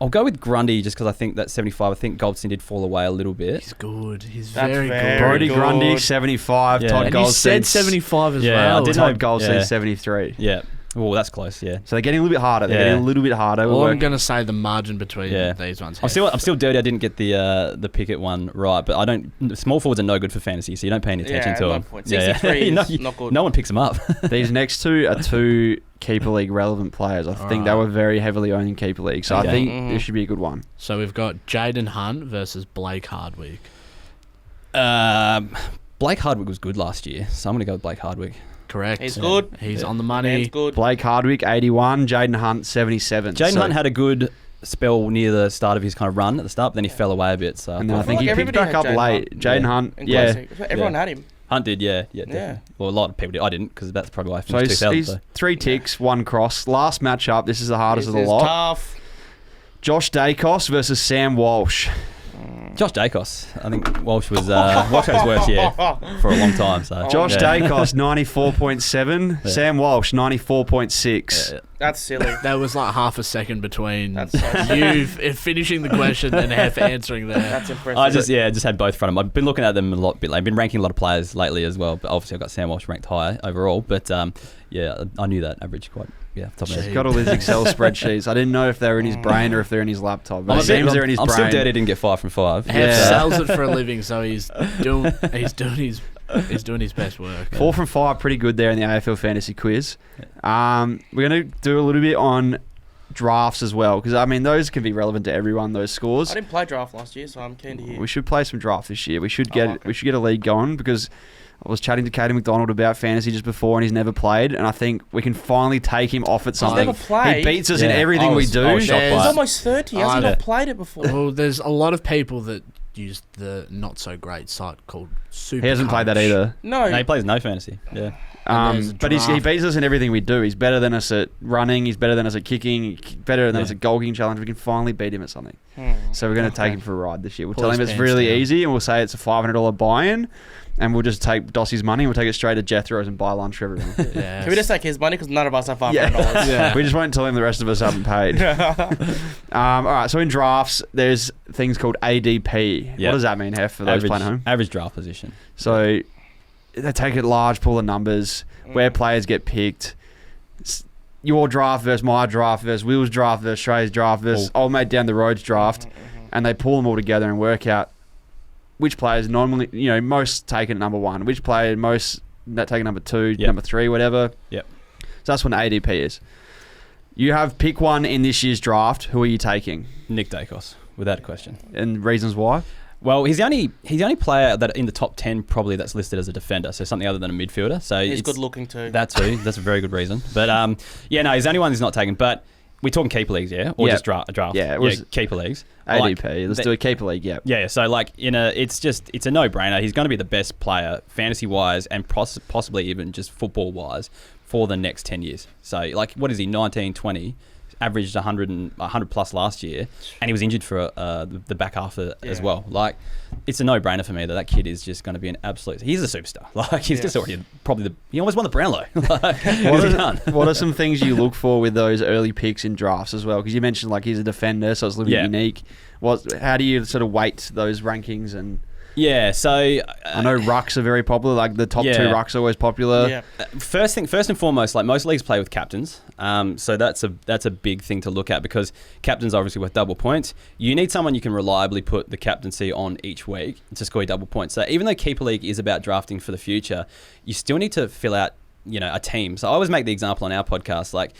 I'll go with Grundy just because I think that 75, I think Goldstein did fall away a little bit.
He's good. He's
That's
very
very
good.
Brody
good.
Grundy, 75.
Yeah.
Todd
And you
Goldstein.
said 75 as
Yeah, I
well.
did
Todd
know-
Goldstein,
yeah.
73.
Yeah. Oh, that's close, yeah.
So they're getting a little bit harder. They're
Yeah.
getting a little bit harder.
Well,
We're
I'm going to say the margin between
Yeah.
these ones.
I'm still dirty. I didn't get the Pickett one right, but I don't. Small forwards are no good for fantasy, so you don't pay any attention to
no
them.
point. 63 is not good.
No one picks them up.
These next two are two keeper league relevant players. I think they
Alright.
were very heavily owned in keeper league, so I
Okay.
think this should be a good one.
So we've got Jaden Hunt versus Blake Hardwick.
Blake Hardwick was good last year, so I'm going to go with Blake Hardwick.
Correct.
He's good.
He's on the
Man's
money.
good.
Blake Hardwick, 81. Jaden Hunt, 77.
Jaden
So-
Hunt had a good spell near the start of his kind of run at the start, but then he fell away a bit. So
And then I
I feel
think
like
he picked
everybody
back up
had Jaden
late.
Hunt.
Jaden
Yeah.
Hunt,
In
yeah.
classic. Everyone had him.
Hunt did, yeah, definitely. Well, a lot of people did. I didn't because that's probably why I
So
finished
he's
2000. So.
3 ticks, 1 cross. Last matchup, this is the hardest
This
of the
is
lot.
tough.
Josh Dacos versus Sam Walsh.
Josh Dacos. I think Walsh was worse, yeah, for a long time. So
Josh
yeah.
Dacos, 94.7.
Yeah.
Sam Walsh, 94.6.
Yeah,
That's silly.
There was like half a second between
That's so
you finishing the question and Heff answering there.
That's impressive.
I just had both front of them. I've been looking at them a lot. I've been ranking a lot of players lately as well. But obviously, I've got Sam Walsh ranked higher overall. But yeah, I knew that average quite. Yeah, top of my
Jeez.
head.
He's got all his Excel spreadsheets. I didn't know if they were in his brain or if they're in his laptop. But
I'm
it seems they're in his
I'm
brain.
still dirty. Didn't get 5 from 5.
Heff
Yeah.
sells it for a living, so he's doing his best work.
4 from 5, pretty good there in the AFL Fantasy quiz. We're going to do a little bit on drafts as well, because, I mean, those can be relevant to everyone, those scores.
I didn't play draft last year, so I'm keen to hear.
We should play some draft this year. We should
I
get
like it.
we should get a league going, because I was chatting to Katie McDonald about fantasy just before, and he's never played, and I think we can finally take him off at something.
never played?
He beats us in
Yeah,
everything
I
we
was-
do.
I was shocked by
He's
it.
almost 30. Has he
Yeah.
not played it before?
Well, there's a lot of people that use the not so great site called Super.
He hasn't played that either.
No.
No, he plays no fantasy. Yeah.
And there's a
But he
draft.
beats us in everything we do. He's better than us at running. He's better than us at kicking. Better than
Yeah.
us at goal kicking challenge. We can finally beat him at something. So we're going to take him for a ride this year. We'll
Pull
tell
his
him it's
pants
really
down.
easy, and we'll say it's a $500 buy-in, and we'll just take Dossie's money, and we'll take it straight to Jethro's and buy lunch for everyone.
Yeah.
Can we just take his money? Because none of us have $500.
Yeah.
We just won't tell him the rest of us haven't paid. All right, so in drafts, there's things called ADP.
Yeah.
What does that mean, Heff, for those playing home?
Average draft position.
So they take a large pool of numbers where players get picked. Your draft versus my draft versus Will's draft versus Trey's draft versus old mate down the road's draft, and they pull them all together and work out which players normally, most taken at number 1, which player most that taken number 2,
Yep.
number 3, whatever.
Yep.
So that's what an ADP is. You have pick 1 in this year's draft. Who are you taking?
Nick Dacos, without a question.
And reasons why?
Well, he's the only player that in the top 10 probably that's listed as a defender, so something other than a midfielder. So
He's
it's
good looking too.
that too. That's a very good reason. But yeah, no, he's the only one who's not taken. But we're talking keeper leagues, yeah, or
Yeah.
just draft.
Yeah, it was
keeper leagues.
ADP. Let's do a keeper league. Yeah.
Yeah, so like it's a no-brainer. He's going to be the best player fantasy-wise and possibly even just football-wise for the next 10 years. So like, what is he? 19, 20, averaged 100 plus last year, and he was injured for the back half as well. Like, it's a no-brainer for me that kid is just going to be an absolute. He's a superstar. Like, he's just already probably he almost won the Brownlow. Like,
What are some things you look for with those early picks in drafts as well? Because you mentioned like he's a defender, so it's a little bit unique. How do you sort of weight those rankings and
Yeah, so
I know rucks are very popular. Like the top 2 rucks are always popular.
Yeah.
First and foremost, like most leagues play with captains. So that's a big thing to look at because captains are obviously worth double points. You need someone you can reliably put the captaincy on each week to score your double points. So even though Keeper League is about drafting for the future, you still need to fill out, a team. So I always make the example on our podcast, like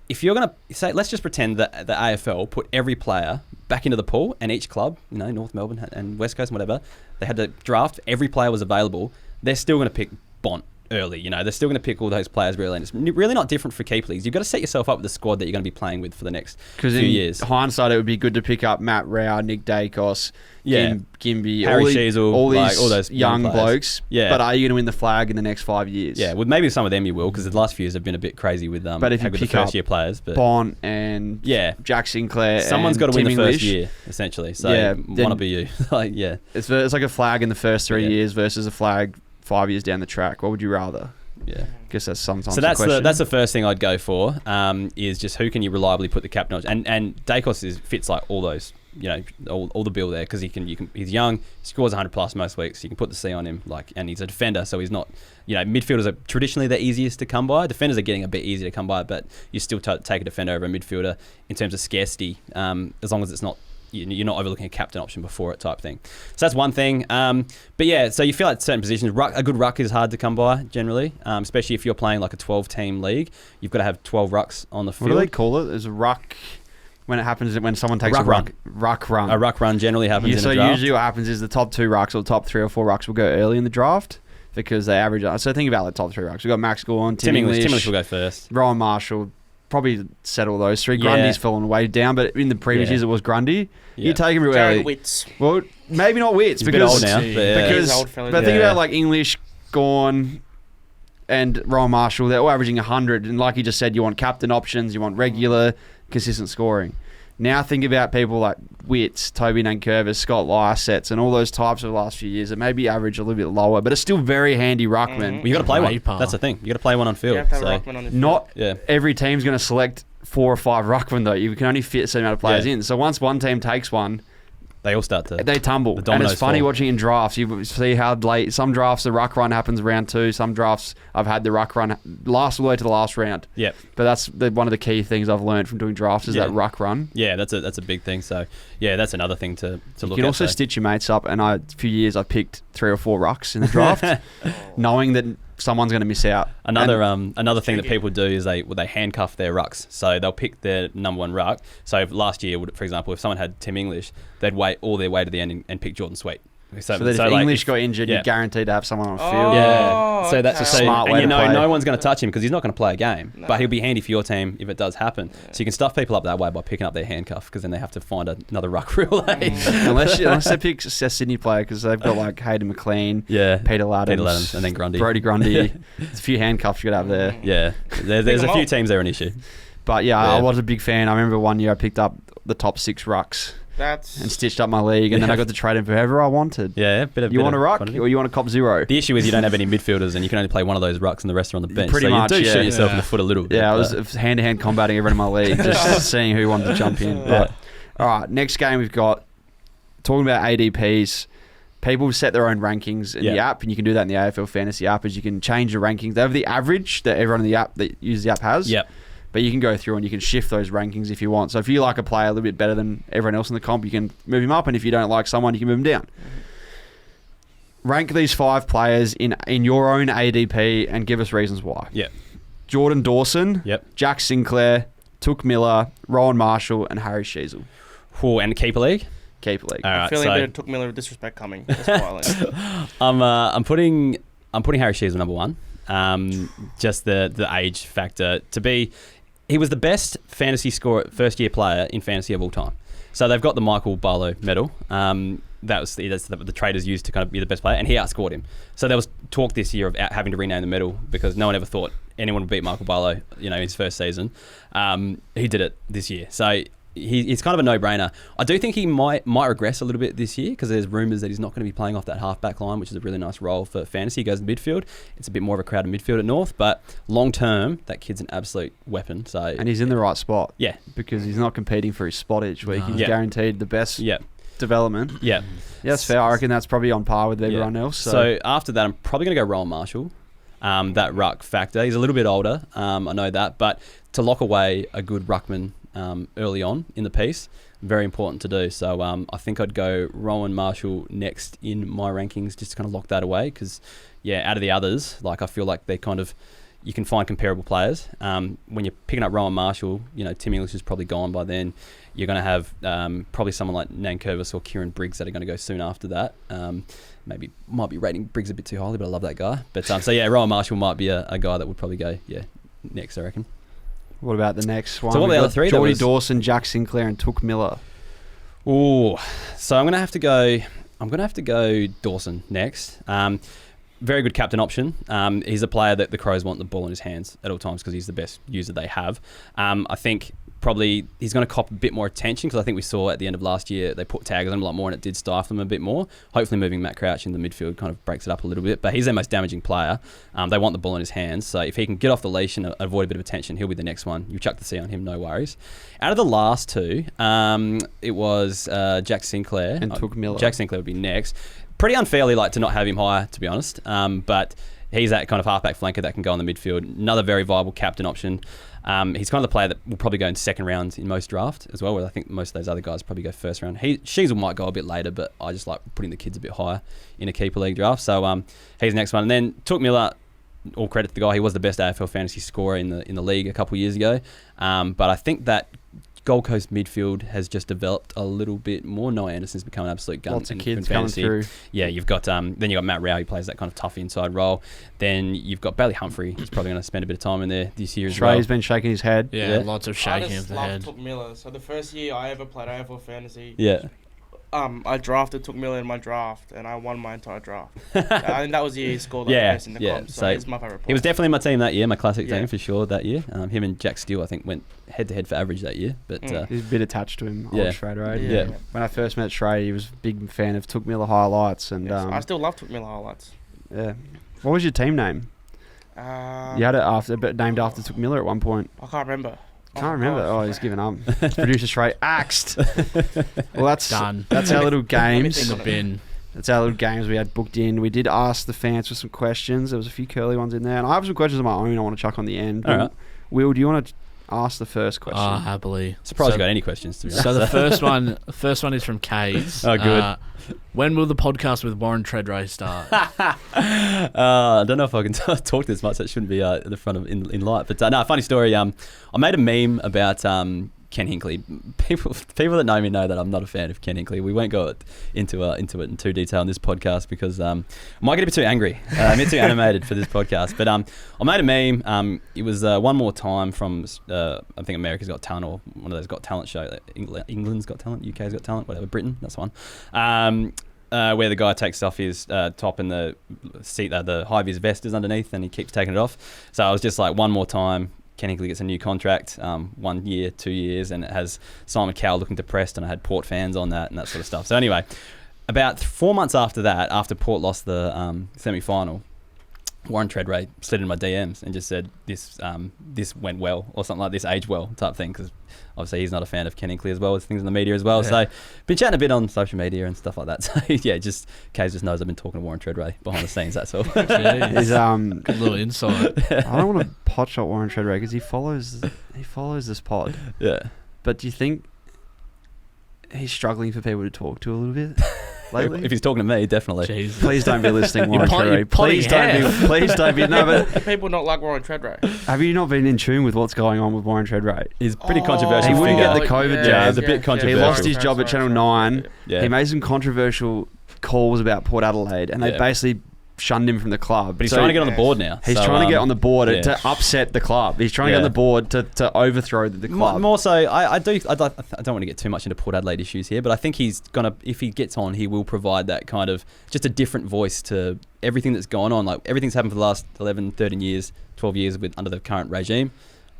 if you're going to say, let's just pretend that the AFL put every player back into the pool and each club, North Melbourne and West Coast and whatever, they had to draft, every player was available, they're still going to pick Bont early. They're still going to pick all those players really. And it's really not different for keeper leagues. You've got to set yourself up with the squad that you're going to be playing with for the next few years.
Because in hindsight, it would be good to pick up Matt Rao, Nick Dacos, Gimby,
Harry Sheasel,
all these
all those
young
players.
blokes. Yeah. But are you going to win the flag in the next 5 years?
Yeah, well, maybe some of them you will, because the last few years have been a bit crazy with
but if you pick
the first year players. But
Bont and Jack Sinclair,
someone's got to win the
English.
first year essentially. So want to be you?
It's like a flag in the first 3 years versus a flag 5 years down the track. What would you rather?
Yeah,
I guess that's sometimes.
So that's the first thing I'd go for. Is just who can you reliably put the captain on, and Dacos fits like all those, all the bill there, because he's young, scores 100 plus most weeks. You can put the C on him, and he's a defender, so he's not. Midfielders are traditionally the easiest to come by. Defenders are getting a bit easier to come by, but you still take a defender over a midfielder in terms of scarcity, as long as it's not. You're not overlooking a captain option before it type thing. So that's one thing. But yeah, so you feel like certain positions, a good ruck is hard to come by generally, especially if you're playing like a 12-team league. You've got to have 12 rucks on the field.
What do they call it? There's a ruck when it happens when someone takes a ruck run.
A ruck run generally happens in a draft. So
usually what happens is the top 2 rucks or the top 3 or 4 rucks will go early in the draft because they average. So think about the top 3 rucks. We've got Max Gorn, Tim English
will go first.
Rowan Marshall. Probably settle those 3. Grundy's fallen way down, but in the previous years it was Grundy. You take him real early.
Wits.
Well, maybe not Wits
He's
because
a bit old now.
But think about like English, Gorn, and Rowan Marshall. They're all averaging 100, and like you just said, you want captain options, you want regular, consistent scoring. Now think about people like Wits, Toby Nankervis, Scott Lysets, and all those types of the last few years that maybe average a little bit lower, but it's still very handy ruckman.
Well, you got to play one. That's the thing. You got to play one on field.
You have to have ruckman on the field.
Not every team's going to select 4 or 5 ruckman though. You can only fit a certain amount of players in. So once one team takes one,
they all start to...
They tumble.
The
and it's funny
fall.
watching in drafts. You see how late... Some drafts, the ruck run happens round 2. Some drafts, I've had the ruck run last all the way to the last round.
Yep.
But that's one of the key things I've learned from doing drafts is that ruck run.
Yeah, that's a big thing. So, yeah, that's another thing to look at.
You can also stitch your mates up. And a few years, I picked 3 or 4 rucks in the draft, knowing that someone's going to miss out.
Another thing that people do is they handcuff their rucks. So they'll pick their number 1 ruck. So last year, for example, if someone had Tim English, they'd wait all their way to the end and pick Jordan Sweet.
So that if English got injured, you're guaranteed to have someone on the field.
Yeah. So that's a
smart way to play.
No one's going to touch him because he's not going to play a game. No. But he'll be handy for your team if it does happen. Yeah. So you can stuff people up that way by picking up their handcuff because then they have to find another ruck real late.
Unless they pick a Sydney player because they've got like Hayden McLean, Peter Laddams,
and then Grundy.
Brody Grundy. There's a few handcuffs you got to have there.
Yeah. There's a few teams that are an issue.
But I was a big fan. I remember one year I picked up the top 6 rucks. And stitched up my league, and then I got to trade him for whoever I wanted.
Yeah,
you want a ruck or you want a cop 0?
The issue is you don't have any midfielders, and you can only play one of those rucks, and the rest are on the bench.
Pretty much,
you do shoot yourself in the foot a little bit.
Yeah, I was hand-to-hand combating everyone in my league, just seeing who wanted to jump in. But, all right, next game we've got talking about ADPs. People set their own rankings in the app, and you can do that in the AFL Fantasy app. As you can change the rankings. They have the average that everyone in the app that uses the app has.
Yep.
But you can go through and you can shift those rankings if you want. So if you like a player a little bit better than everyone else in the comp, you can move him up. And if you don't like someone, you can move him down. Rank these 5 players in your own ADP and give us reasons why.
Yep.
Jordan Dawson, Jack Sinclair, Took Miller, Rowan Marshall, and Harry Sheasel.
And keeper league?
Keeper league.
All right,
I'm feeling a bit of Took Miller disrespect coming.
I'm putting Harry Sheasel number 1. Just the age factor to be. He was the best fantasy first year player in fantasy of all time. So they've got the Michael Barlow medal. That's the traders used to kind of be the best player, and he outscored him. So there was talk this year of having to rename the medal because no one ever thought anyone would beat Michael Barlow, in his first season. He did it this year. So he's kind of a no-brainer. I do think he might regress a little bit this year because there's rumours that he's not going to be playing off that half-back line, which is a really nice role for fantasy. He goes in midfield. It's a bit more of a crowded midfield at North, but long-term, that kid's an absolute weapon. And
he's in the right spot.
Yeah.
Because he's not competing for his spot each week. He's guaranteed the best development.
Yeah.
Yeah, that's fair. I reckon that's probably on par with everyone else.
So after that, I'm probably going to go Rowan Marshall. That ruck factor. He's a little bit older. I know that. But to lock away a good ruckman early on in the piece, very important to do. So I think I'd go Rowan Marshall next in my rankings just to kind of lock that away because, out of the others, like I feel like they kind of, you can find comparable players. When you're picking up Rowan Marshall, Tim English is probably gone by then. You're going to have probably someone like Nankervis or Kieran Briggs that are going to go soon after that. Maybe might be rating Briggs a bit too highly, but I love that guy. But Rowan Marshall might be a guy that would probably go next, I reckon.
What about the next one?
So what were the other three?
Geordie Dawson, Jack Sinclair, and Took Miller.
Oh, so I'm gonna have to go Dawson next. Very good captain option. He's a player that the Crows want the ball in his hands at all times because he's the best user they have. I think probably he's going to cop a bit more attention because I think we saw at the end of last year they put tags on him a lot more and it did stifle him a bit more. Hopefully moving Matt Crouch in the midfield kind of breaks it up a little bit, but he's their most damaging player. They want the ball in his hands, so if he can get off the leash and avoid a bit of attention, he'll be the next one. You chuck the C on him, no worries. Out of the last two, it was Jack Sinclair.
And Took Miller.
Jack Sinclair would be next. Pretty unfairly to not have him higher, to be honest, but he's that kind of halfback flanker that can go in the midfield. Another very viable captain option. He's kind of the player that will probably go in second round in most draft as well, where I think most of those other guys probably go first round. Sheasel might go a bit later, but I just like putting the kids a bit higher in a keeper league draft. So he's the next one. And then Took Miller, all credit to the guy. He was the best AFL fantasy scorer in the league a couple of years ago. But I think that Gold Coast midfield has just developed a little bit more. Noah Anderson's become an absolute gun.
Lots of kids coming through.
Yeah, you've got then you got Matt Rao, who plays that kind of tough inside role. Then you've got Bailey Humphrey, who's probably going to spend a bit of time in there this year as well.
Trey's been shaking his head.
Yeah, lots of shaking of the head.
I just love Took Miller. So the first year I ever played AFL Fantasy, I drafted Took Miller in my draft, and I won my entire draft. I think that was the year he scored the best in the comp, so he's my favourite player.
He was definitely in my team that year, my classic team for sure that year. Him and Jack Steele, I think, went head-to-head for average that year. But
he's a bit attached to him, old Shrey, right?
Yeah.
When I first met Shrey, he was a big fan of Took Miller highlights. And
I still love Took Miller highlights.
Yeah. What was your team name? You had it named after Took Miller at one point.
I can't remember.
Can't remember. Oh, he's given up. Producer Shrey axed. Well, that's done. That's our little games.
In the bin.
That's our little games we had booked in. We did ask the fans for some questions. There was a few curly ones in there, and I have some questions of my own I want to chuck on the end.
All right.
Will, do you want to ask the first question?
Happily.
Surprised you got any questions to me.
So the first one is from Kays.
Oh, good.
When will the podcast with Warren Treadray start?
I don't know if I can talk this much. That shouldn't be at the front of in light. But no, funny story. I made a meme about Ken Hinkley. People that know me know that I'm not a fan of Ken Hinkley. We won't go into it in too detail in this podcast because I might get a bit too angry, a bit too animated for this podcast. But I made a meme. It was One More Time from I think America's Got Talent or one of those Got Talent shows. England's Got Talent, UK's Got Talent, whatever. Britain, that's one. Where the guy takes off his top and the seat, the high vis vest is underneath, and he keeps taking it off. So I was just like, one more time. Ken Hinkley gets a new contract, 1 year, 2 years, and it has Simon Cowell looking depressed, and I had Port fans on that and that sort of stuff. So anyway, about 4 months after that, after Port lost the semi-final, Warren Treadray slid in my DMs and just said, this went well, or something like this aged well type thing, because obviously he's not a fan of Ken Hinkley as well as things in the media as well. Yeah. So been chatting a bit on social media and stuff like that. So yeah, Kaz just knows I've been talking to Warren Treadray behind the scenes, that's all.
He's
good little insight.
I don't want to potshot Warren Treadray because he follows this pod.
Yeah.
But do you think he's struggling for people to talk to a little bit lately?
If he's talking to me, definitely.
Jesus.
Please don't be listening, Warren Treadray. Please don't be. No, but
do people not like Warren Treadray?
Have you not been in tune with what's going on with Warren Treadray?
He's pretty controversial.
He wouldn't get the COVID jab.
He's a bit controversial.
He lost his job at Channel 9.
Yeah.
He made some controversial calls about Port Adelaide, and they basically shunned him from the club.
But he's trying to get on the board now.
He's trying to get on the board to upset the club. He's trying to get on the board to overthrow the club.
More so, I don't want to get too much into Port Adelaide issues here, but I think he's gonna, if he gets on, he will provide that kind of just a different voice to everything that's gone on. Like everything's happened for the last 11, 13 years, 12 years under the current regime.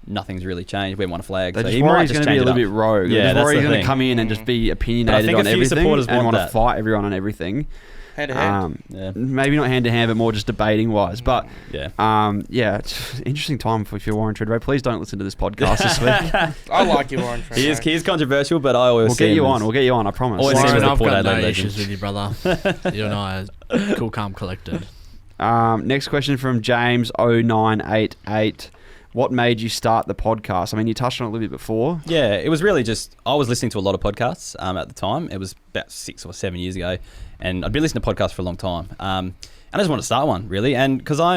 Nothing's really changed. We won a flag. So he might
he's going to be a little bit rogue.
Yeah,
he's going to come in and just be opinionated on everything and want to fight everyone on everything.
Hand to hand.
Maybe not hand to hand, but more just debating wise. But
yeah,
it's an interesting time if you're Warren Treadway. Please don't listen to this podcast this week.
I like you, Warren Treadway.
He is controversial, but I always
We'll get you on. I promise.
Always seems
I've
Port
got no
Adelaide
issues with you, brother. You and I are cool, calm, collected.
Next question from James 0988. What made you start the podcast? I mean, you touched on it a little bit before.
Yeah, it was really just, I was listening to a lot of podcasts at the time. It was about 6 or 7 years ago, and I'd been listening to podcasts for a long time. And I just wanted to start one, really. And because I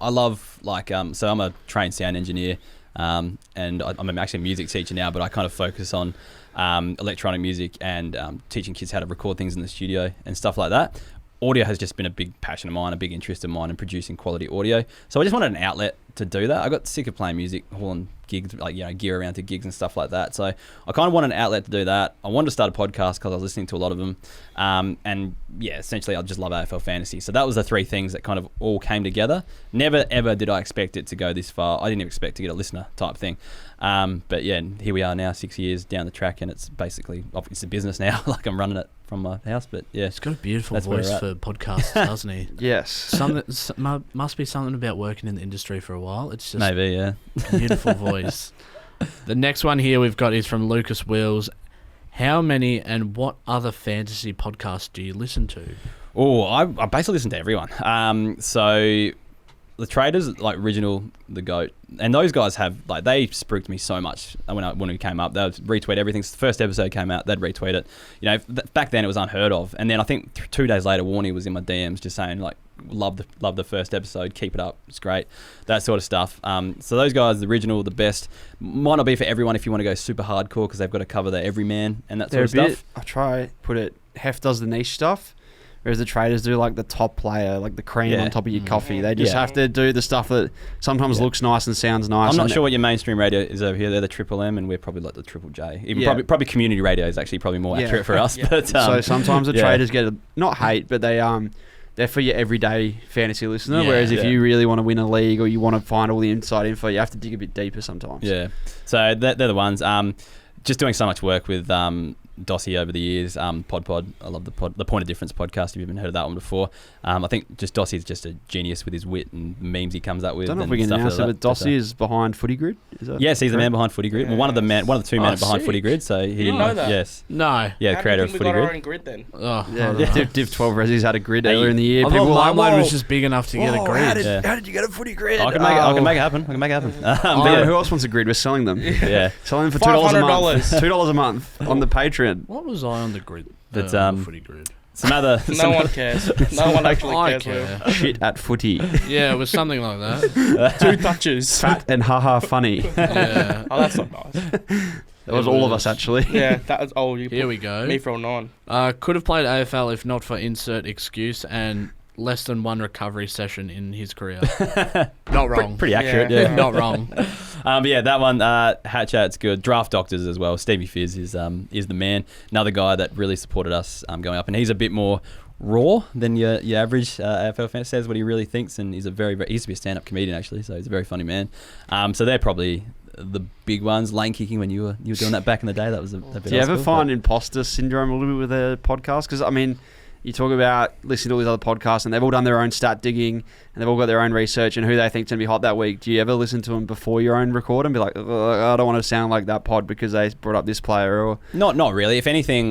love, so I'm a trained sound engineer, and I'm actually a music teacher now, but I kind of focus on electronic music and teaching kids how to record things in the studio and stuff like that. Audio has just been a big passion of mine, a big interest of mine in producing quality audio. So I just wanted an outlet to do that. I got sick of playing music, hauling gigs, gear around to gigs and stuff like that. So I kind of wanted an outlet to do that. I wanted to start a podcast because I was listening to a lot of them. And yeah, essentially I just love AFL Fantasy. So that was the three things that kind of all came together. Never, ever did I expect it to go this far. I didn't expect to get a listener type thing. But yeah, here we are now 6 years down the track, and it's basically, it's a business now. Like I'm running it from my house, but yeah.
He's got a beautiful voice for podcasts, doesn't he?
Yes.
Must be something about working in the industry for a while. It's just
maybe, yeah.
Beautiful voice. The next one here we've got is from Lucas Wills. How many and what other fantasy podcasts do you listen to?
Oh, I basically listen to everyone. So the Traders, like Original, the GOAT, and those guys have, they spooked me so much when we came up. They would retweet everything. The first episode came out, they'd retweet it. Back then it was unheard of. And then I think 2 days later, Warnie was in my DMs just saying, love the first episode, keep it up, it's great, that sort of stuff. So those guys, the Original, the best, might not be for everyone if you want to go super hardcore because they've got to cover the everyman and that sort of stuff.
I try put it. Heff does the niche stuff. Whereas the Traders do the top player, the cream on top of your coffee. They just have to do the stuff that sometimes looks nice and sounds nice.
I'm not sure what your mainstream radio is over here. They're the Triple M, and we're probably the Triple J. Even probably community radio is actually probably more accurate for us. Yeah. But
so sometimes the Traders get not hate, but they're for your everyday fantasy listener. Whereas if you really want to win a league or you want to find all the inside info, you have to dig a bit deeper sometimes.
Yeah. So they're the ones. Just doing so much work with Dossie over the years, Pod. I love the Point of Difference podcast. If you haven't heard of that one before, I think just Dossie's just a genius with his wit and memes he comes up with.
I don't know if we can announce it, but Dossie is behind Footy Grid. Is that
yes, he's the man behind Footy Grid. Yes. Well, one of the two men behind Footy Grid. So he
didn't know that.
Yes.
No.
Yeah,
how
creator
do you
of
think
Footy
we got
Grid.
our own grid then.
Div 12 Ressies had a grid earlier in the year.
People my line was just big enough to get a grid.
How did you get a Footy Grid?
I can make it happen.
Who else wants a grid? We're selling them.
Yeah.
Selling them for $2 a month. $2 a month on the Patreon.
What was I on the grid?
But
Footy Grid.
Some other.
No one cares. No one actually cares.
Shit at footy.
Yeah, it was something like that.
2 touches.
Fat and haha funny.
Yeah.
Oh, that's not nice.
That was all of us actually.
Yeah, that was. Oh,
here we go.
Me for a 9.
Could have played AFL if not for insert excuse and less than one recovery session in his career. Not wrong.
Pretty accurate. Yeah.
Not wrong.
But yeah, that one, Hat Chat's good. Draft Doctors as well. Stevie Fizz is the man. Another guy that really supported us going up, and he's a bit more raw than your average AFL fan. Says what he really thinks, and he's he used to be a stand-up comedian actually, so he's a very funny man. So they're probably the big ones. Lane kicking when you were doing that back in the day, that was a bit.
Do you ever find imposter syndrome a little bit with a podcast? Because I mean, you talk about listening to all these other podcasts and they've all done their own stat digging and they've all got their own research and who they think is going to be hot that week. Do you ever listen to them before your own record and be like, I don't want to sound like that pod because they brought up this player? Or
Not really. If anything,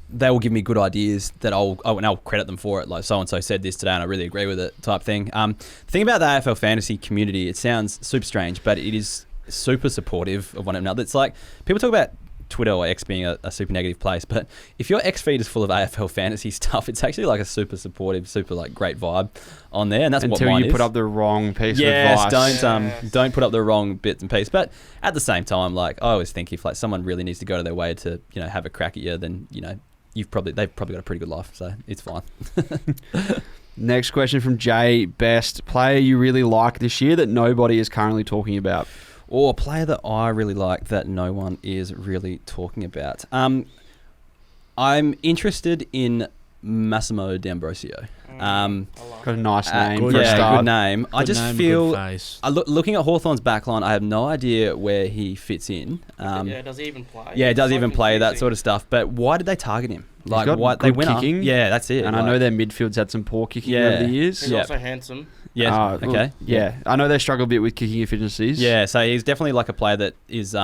they will give me good ideas that I'll credit them for it. Like so-and-so said this today and I really agree with it type thing. The thing about the AFL fantasy community, it sounds super strange, but it is super supportive of one another. It's like people talk about Twitter or X being a super negative place, but if your X feed is full of AFL fantasy stuff, it's actually like a super supportive, super like great vibe on there, and that's
until
what mine
you put up the wrong piece of
advice. Don't put up the wrong bits and pieces. But at the same time, like I always think if like someone really needs to go to their way to have a crack at you, then they've probably got a pretty good life, so it's fine.
Next question from Jay. Best player you really like this year that nobody is currently talking about?
Or a player that I really like that no one is really talking about. I'm interested in Massimo D'Ambrosio.
Got a nice name.
Good name. I just
name,
feel, looking at Hawthorn's backline, I have no idea where he fits in.
Does he even play?
Yeah, does he even play, that sort of stuff. But why did they target him?
Like, what
they win
kicking.
Yeah, that's it.
And I know their midfield's had some poor kicking over the years.
He's also handsome.
Yeah. Okay.
Yeah, I know they struggle a bit with kicking efficiencies.
Yeah, so he's definitely like a player that is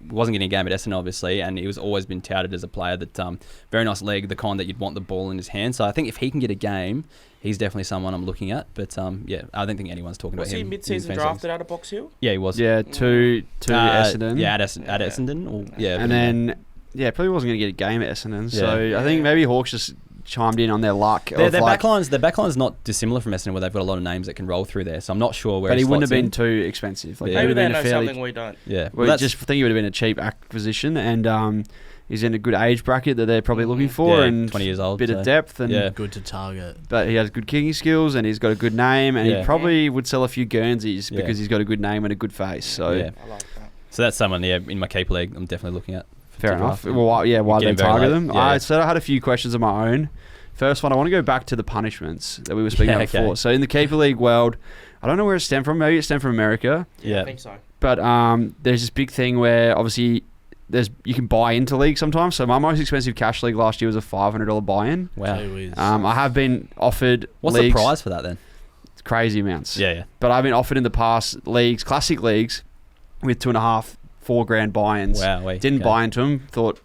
wasn't getting a game at Essendon, obviously, and he was always been touted as a player that very nice leg, the kind that you'd want the ball in his hand. So I think if he can get a game, he's definitely someone I'm looking at. But I don't think anyone's talking about him.
Was he mid-season drafted out of Box Hill?
Yeah, he was.
Yeah, to Essendon.
Yeah, at Essendon.
And then probably wasn't going to get a game at Essendon. So I think maybe Hawks just chimed in on their luck.
Their backline's not dissimilar from Essendon, where they've got a lot of names that can roll through there. So I'm not sure where.
But he wouldn't have been too expensive. Like,
maybe they know something we don't.
Yeah,
well, just think he would have been a cheap acquisition, and he's in a good age bracket that they're probably looking for, and
20 years old,
bit of depth, and
good to target.
But he has good kicking skills, and he's got a good name, and he probably would sell a few Guernseys because he's got a good name and a good face. So
I like that.
So that's someone in my keeper league I'm definitely looking at.
Fair enough. Well, why do they target them? I had a few questions of my own. First one, I want to go back to the punishments that we were speaking about before. So in the keeper league world, I don't know where it stemmed from. Maybe it stemmed from America.
Yeah, I think so.
But there's this big thing where obviously you can buy into leagues sometimes. So my most expensive cash league last year was a $500 buy-in.
Wow.
I have been offered
What's
leagues,
the prize for that then?
It's crazy amounts.
Yeah.
But I've been offered in the past leagues, classic leagues, with $2.5-4 grand buy-ins.
Wow.
Didn't buy into them. Thought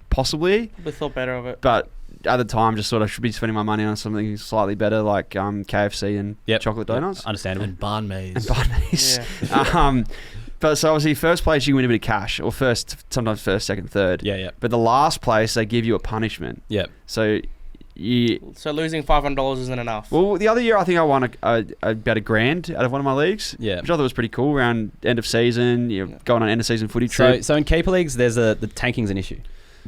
possibly.
We thought better of it.
But at the time, just thought I should be spending my money on something slightly better, like KFC and chocolate donuts.
Understandable.
And banh mi's.
Yeah. But so obviously, first place you win a bit of cash, or sometimes first, second, third.
Yeah.
But the last place they give you a punishment.
Yeah.
So
losing $500 isn't enough.
Well, the other year I think I won about $1,000 out of one of my leagues.
Yeah.
Which I thought was pretty cool. Around end of season, going on end of season footy trip.
So in keeper leagues, there's the tanking's an issue.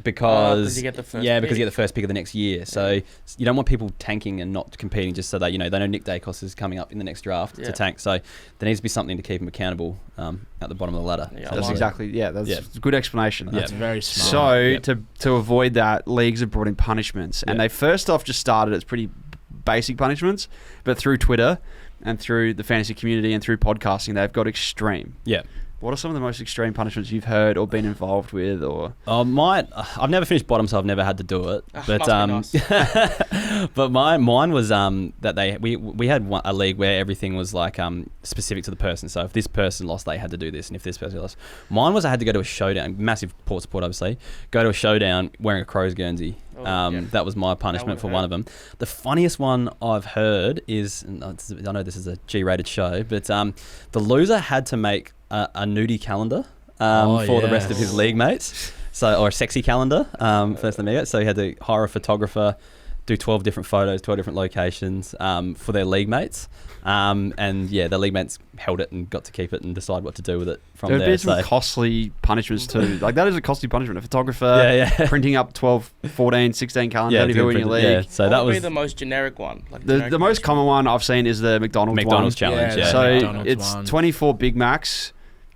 Because
you get the first
because you get the first pick of the next year. So you don't want people tanking and not competing just so that they know Nick Dacos is coming up in the next draft to tank. So there needs to be something to keep them accountable at the bottom of the ladder.
Yeah, so that's a good explanation.
That's very smart.
So to avoid that, leagues have brought in punishments, and they first off just started as pretty basic punishments, but through Twitter and through the fantasy community and through podcasting, they've got extreme.
Yeah.
What are some of the most extreme punishments you've heard or been involved with? Or
I've never finished bottom, so I've never had to do it. But
nice.
but mine was that we had a league where everything was like specific to the person. So if this person lost, they had to do this, and if this person lost, mine was I had to go to a showdown. Massive Port support, obviously. Go to a showdown wearing a Crows Guernsey. That was my punishment for one of them. The funniest one I've heard is, I know this is a G-rated show, but the loser had to make a nudie calendar for the rest of his league mates, or a sexy calendar for the meet. So he had to hire a photographer, do 12 different photos, 12 different locations for their league mates. The league mates held it and got to keep it and decide what to do with it from there.
There'd be some costly punishments too. Like that is a costly punishment. A photographer printing up 12, 14, 16 calendars if you're in your league.
Yeah, so that would be the most generic one. Like
the most common one I've seen is the McDonald's
challenge.
Yeah. So it's 24 Big Macs.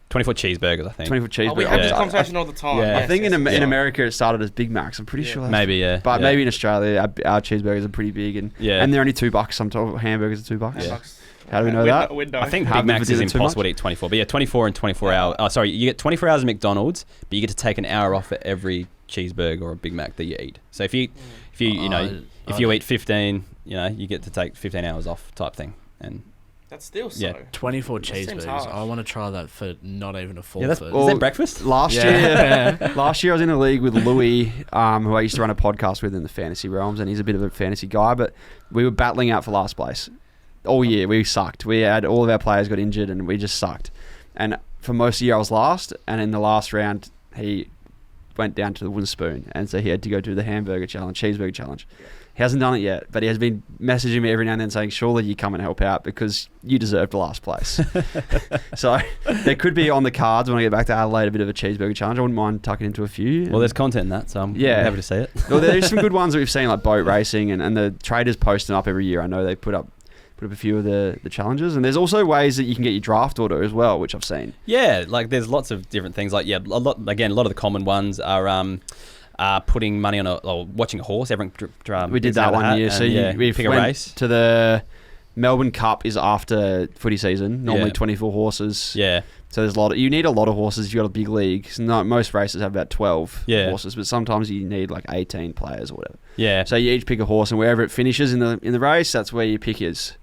24 cheeseburgers, I think.
24 cheeseburgers.
We have this conversation all the time.
Yeah. I think in America it started as Big Macs. I'm pretty sure.
But
maybe in Australia our cheeseburgers are pretty big and they're only $2. Sometimes hamburgers are $2.
Yeah.
How do we know that?
I think Big Macs is impossible to eat 24. But 24 and 24 hours. Oh, sorry, you get 24 hours of McDonald's, but you get to take an hour off for every cheeseburger or a Big Mac that you eat. So if you eat 15, you get to take 15 hours off type thing. And
that's still so.
24 cheeseburgers. I want to try that for not even a forfeit.
Is that breakfast?
Last year I was in a league with Louis, who I used to run a podcast with in the fantasy realms, and he's a bit of a fantasy guy, but we were battling out for last place. All year, we sucked. We had all of our players got injured, and we just sucked. And for most of the year, I was last, and in the last round, he went down to the wooden spoon, and so he had to go do the cheeseburger challenge. He hasn't done it yet, but he has been messaging me every now and then saying, surely you come and help out because you deserved last place. So there could be on the cards when I get back to Adelaide a bit of a cheeseburger challenge. I wouldn't mind tucking into a few.
Well, there's content in that, so I'm happy to see it.
Well, there's some good ones that we've seen, like boat racing, and the traders post them up every year. I know they put up a few of the challenges, and there's also ways that you can get your draft order as well, which I've seen.
Yeah, like there's lots of different things. Like a lot of the common ones are putting money on watching a horse. Everyone
we did that one year. So we
pick a race.
To the Melbourne Cup is after footy season. Normally 24 horses.
Yeah.
So there's you need a lot of horses if you've got a big league. So most races have about 12 horses, but sometimes you need like 18 players or whatever.
Yeah.
So you each pick a horse, and wherever it finishes in the race, that's where your pick is.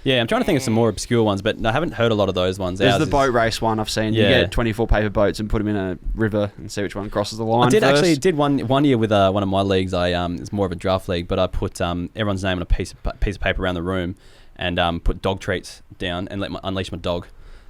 Yeah, I'm trying to think of some more obscure ones, but I haven't heard a lot of those ones.
There's the boat race one I've seen. You get 24 paper boats and put them in a river and see which one crosses the line.
I did one year with one of my leagues. It's more of a draft league, but I put everyone's name on a piece of paper around the room and put dog treats down and unleash my dog.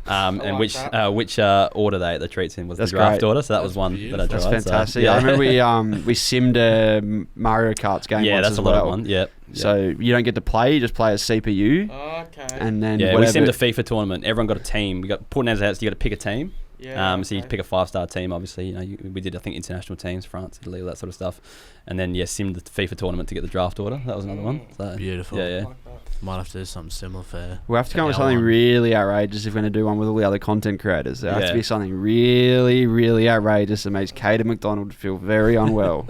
And which order they ate the treats in was the draft order, so that was one that I tried.
That's fantastic. So, I remember we simmed a Mario Kart's game once
that's
as
a
well.
lot of one. Yep.
So you don't get to play, you just play as CPU.
Okay.
And then
we simmed a FIFA tournament. Everyone got a team. We got put in as a house. You got to pick a team.
Yeah.
So you pick a 5-star team. Obviously, we did I think international teams, France, Italy, all that sort of stuff, and then simmed the FIFA tournament to get the draft order. That was another one. So,
beautiful.
Yeah.
Might have to do something similar for.
We'll have to come up with something really outrageous if we're going to do one with all the other content creators. There has to be something really, really outrageous that makes Kate and McDonald feel very unwell.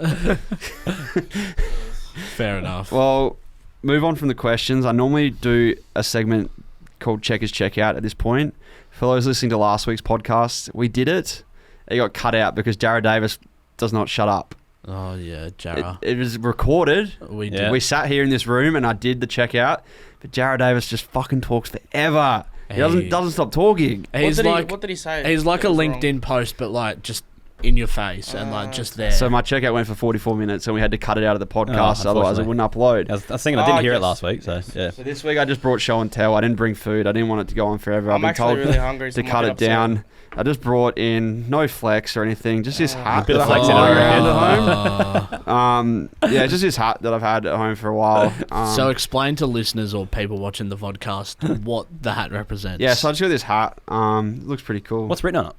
Fair enough.
Well, move on from the questions. I normally do a segment called Checkers Checkout at this point. For those listening to last week's podcast, we did it. It got cut out because Jared Davis does not shut up.
Oh, yeah, Jarrah.
It was recorded.
We did.
We sat here in this room and I did the checkout, but Jared Davis just fucking talks forever. He doesn't stop talking.
What did he say?
He's like a LinkedIn post, but like just in your face and like just there.
So my checkout went for 44 minutes and we had to cut it out of the podcast, otherwise it wouldn't upload.
I was thinking I didn't hear it last week, so yeah.
So this week I just brought show and tell. I didn't bring food. I didn't want it to go on forever.
I'm
been told
really hungry, so
to cut it down. I just brought in no flex or anything, just this hat.
A bit of flex in
at home. Just this hat that I've had at home for a while.
So explain to listeners or people watching the podcast what the hat represents.
Yeah, so I just got this hat. It looks pretty cool.
What's written on it?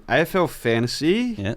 AFL Fantasy.
Yeah.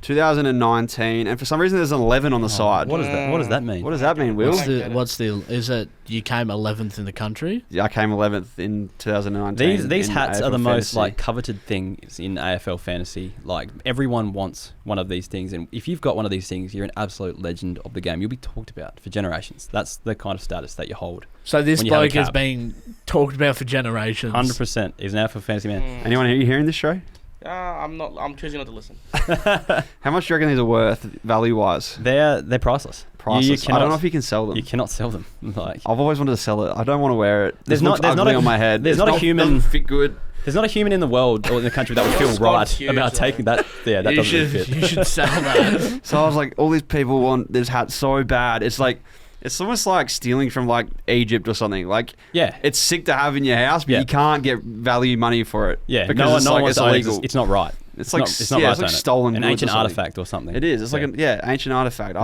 2019, and for some reason there's an 11 on the side.
What does that mean?
What does that mean, Will?
Is it you came 11th in the country?
Yeah, I came 11th in 2019.
These hats
AFL
are the
Fantasy.
most coveted things in AFL Fantasy. Like everyone wants one of these things, and if you've got one of these things, you're an absolute legend of the game. You'll be talked about for generations. That's the kind of status that you hold.
So this bloke is being talked about for generations.
100%. He's an AFL Fantasy man.
Anyone hearing this show?
I'm not. I'm choosing not to listen.
How much do you reckon these are worth value-wise?
They're priceless.
Priceless. I don't know if you can sell them.
You cannot sell them.
I've always wanted to sell it. I don't want to wear it.
There's
not on my head.
There's not a human.
Doesn't fit good.
There's not a human in the world or in the country that would feel right about taking that. Yeah, that doesn't fit.
You should sell that.
So I was like, all these people want this hat so bad. It's like. It's almost like stealing from like Egypt or something. Like, it's sick to have in your house, but you can't get value money for it.
Yeah,
because it's illegal.
It's not right.
It's like stolen.
An ancient artifact or something.
It is. It's like ancient artifact.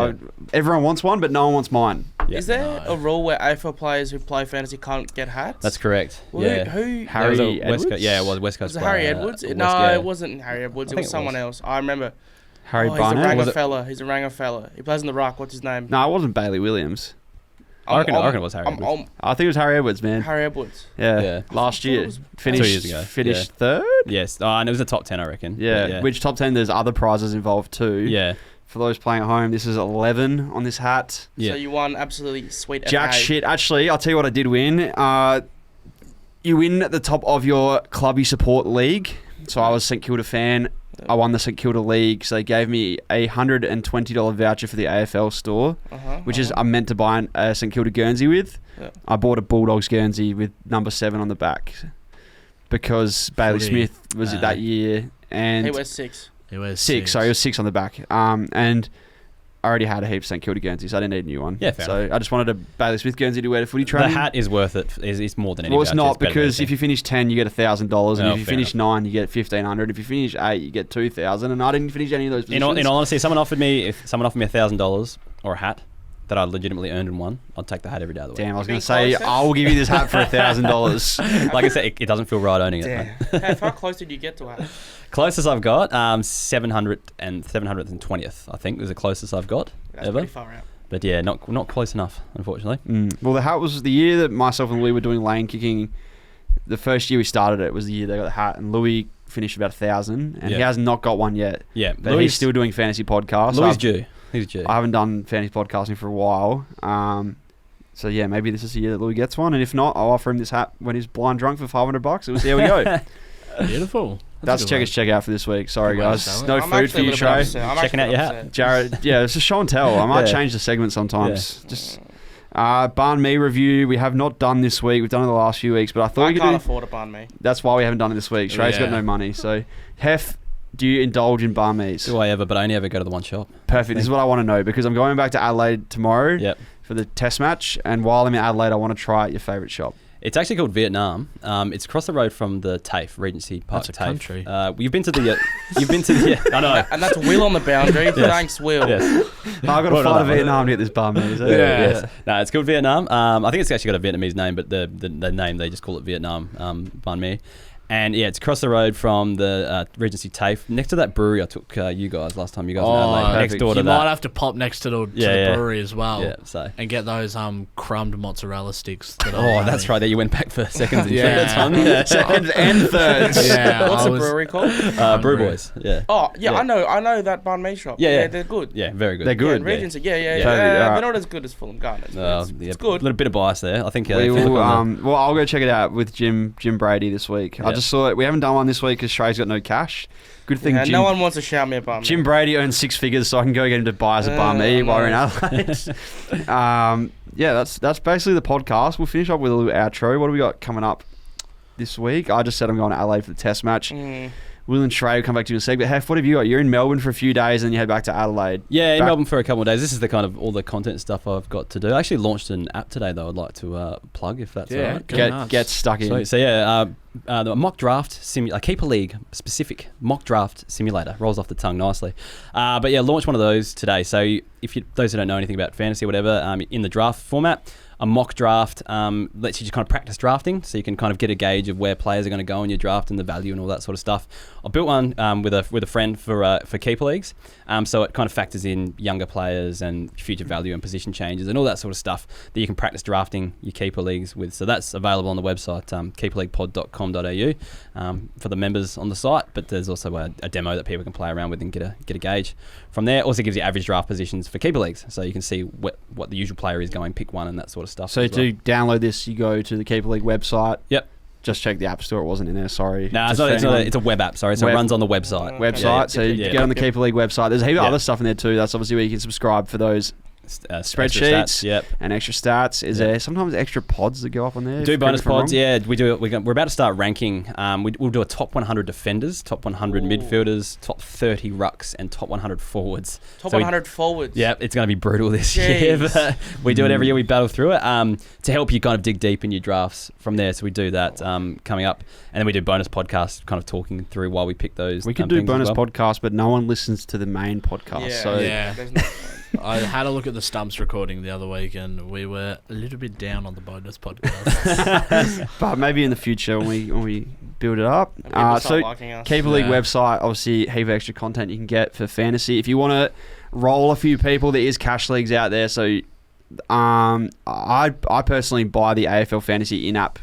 Everyone wants one, but no one wants mine.
Yeah. Is there a rule where AFL players who play fantasy can't get hats?
That's correct.
Who?
Harry Edwards?
It was West Coast.
Was it Harry Edwards? No, it wasn't Harry Edwards. It was someone else. I remember.
Harry Barnett?
He's a Ranger fella. He plays in the ruck. What's his name?
No, it wasn't Bailey Williams.
I reckon it was Harry Edwards.
I think it was Harry Edwards, man.
Harry Edwards.
Yeah. Last year. Finished
2 years ago.
Finished third?
Yes. And it was a top 10, I reckon.
Yeah. Which top 10, there's other prizes involved too.
Yeah.
For those playing at home, this is 11 on this hat.
Yeah. So you won absolutely sweet
Jack shit. Actually, I'll tell you what I did win. You win at the top of your club you support league. So I was St Kilda fan. I won the St Kilda League, so they gave me a $120 voucher for the AFL store, which is I'm meant to buy a St Kilda Guernsey with. Yeah. I bought a Bulldogs Guernsey with number 7 on the back because Bailey Smith was it that year, and
he wears 6.
He wears
6. Sorry, it was 6 on the back. And I already had a heap of St Kilda Guernseys, so I didn't need a new one.
Yeah, fair
so
enough.
I just wanted a Bailey Smith Guernsey to wear to footy training.
The hat is worth it. It's more than any.
Well, it's not, because if you finish 10, you get $1,000, and if you finish
enough.
9, you get $1,500. If you finish 8, you get $2,000, and I didn't finish any of those positions.
In all honesty, if someone offered me $1,000 or a hat that I legitimately earned and won, I'd take the hat every day of the week.
Damn, I was going to say, I will give you this hat for $1,000.
Like I said, it doesn't feel right owning it.
Heff, how close did you get to it?
Closest I've got, 720th, I think, was the closest I've got
That's
ever.
Pretty far out.
But yeah, not close enough, unfortunately.
Well, the hat was the year that myself and Louis were doing lane kicking. The first year we started it was the year they got the hat, and Louis finished about 1,000, and
Yeah.
he has not got one yet.
Yeah,
But he's still doing fantasy podcasts.
Louis due. He's due.
I haven't done fantasy podcasting for a while. So yeah, maybe this is the year that Louis gets one, and if not, I'll offer him this hat when he's blind drunk for $500. We'll see how we go.
Beautiful.
That's Checkers Check Out for this week. Sorry, guys. No
I'm
food for you, Trey.
Checking out your hat.
Jared, yeah, it's a show and tell. I might change the segment sometimes. Just Banh Mi review. We have not done this week. We've done it the last few weeks, but I thought we could
can't afford a Banh Mi.
That's why we haven't done it this week. Trey's got no money. So, Heff, do you indulge in Banh Mi's?
Do I ever? But I only ever go to the one shop.
Perfect. This is what I want to know because I'm going back to Adelaide tomorrow.
Yep.
For the test match, and while I'm in Adelaide, I want to try at your favourite shop.
It's actually called Vietnam. It's across the road from the TAFE, Regency Park.
That's a country.
You've been to the. I know.
And that's Will on the boundary. Thanks, Will.
Yes. I've got to fly to Vietnam to get this Banh Mi.
Yes. No, it's called Vietnam. I think it's actually got a Vietnamese name, but the name they just call it Vietnam Banh Mi. And yeah, it's across the road from the Regency TAFE, next to that brewery I took you guys last time. You guys were in Adelaide, next door to that.
You might have to pop next to the brewery as well.
Yeah, so.
And get those crumbed mozzarella sticks.
That's right. That you went back for seconds and thirds.
Seconds and thirds.
Yeah. What's the brewery called?
Brew Boys. Yeah.
Oh yeah, I know that Banh Mi shop. Yeah, they're good.
Yeah, very good.
They're good.
Regency. Yeah. They're not as good as Fulham Gardens. It's good.
A little bit of bias there. I think.
Well, I'll go check it out with Jim Brady this week. I just saw it. We haven't done one this week because Trey's got no cash. Good thing.
No one wants to shout me a Banh Mi.
Jim Brady earns 6 figures, so I can go get him to buy us a Banh Mi while we're in Adelaide. That's basically the podcast. We'll finish up with a little outro. What do we got coming up this week? I just said I'm going to Adelaide for the test match. Will and Trey will come back to you in a sec. But Heff, what have you got? You're in Melbourne for a few days and you head back to Adelaide.
Yeah, in Melbourne for a couple of days. This is the kind of all the content stuff I've got to do. I actually launched an app today that I'd like to plug if that's all right.
Get stuck in.
So the mock draft a keeper league specific mock draft simulator rolls off the tongue nicely. But yeah, launched one of those today. So if those who don't know anything about fantasy or whatever, in the draft format, a mock draft lets you just kind of practice drafting, so you can kind of get a gauge of where players are going to go in your draft and the value and all that sort of stuff. I built one with a friend for keeper leagues, so it kind of factors in younger players and future value and position changes and all that sort of stuff that you can practice drafting your keeper leagues with. So that's available on the website, keeperleaguepod.com.au for the members on the site. But there's also a demo that people can play around with and get a gauge from there. Also gives you average draft positions for keeper leagues, so you can see what the usual player is going, pick one and that sort of stuff.
So to download this, you go to the Keeper League website.
Yep.
Just check the App Store. It wasn't in there. Sorry.
No, it's a web app. Sorry, so it runs on the website.
So you get on the Keeper League website. There's a heap of other stuff in there too. That's obviously where you can subscribe for those spreadsheets and extra stats. Is there sometimes extra pods that go up on there?
Do bonus pods, we do it. We're about to start ranking. We'll do a top 100 defenders, top 100 midfielders, top 30 rucks, and top 100 forwards.
Top 100 forwards.
Yeah, it's going to be brutal this year. But we do it every year. We battle through it to help you kind of dig deep in your drafts from there. So we do that coming up, and then we do bonus podcasts, kind of talking through while we pick those.
We could do bonus podcasts, but no one listens to the main podcast.
There's no point.
I had a look at the Stumps recording the other week, and we were a little bit down on the bonus podcast.
But maybe in the future when we build it up. So Keeper League website, obviously, heap of extra content you can get for fantasy. If you want to roll a few people, there is cash leagues out there. So I personally buy the AFL Fantasy in-app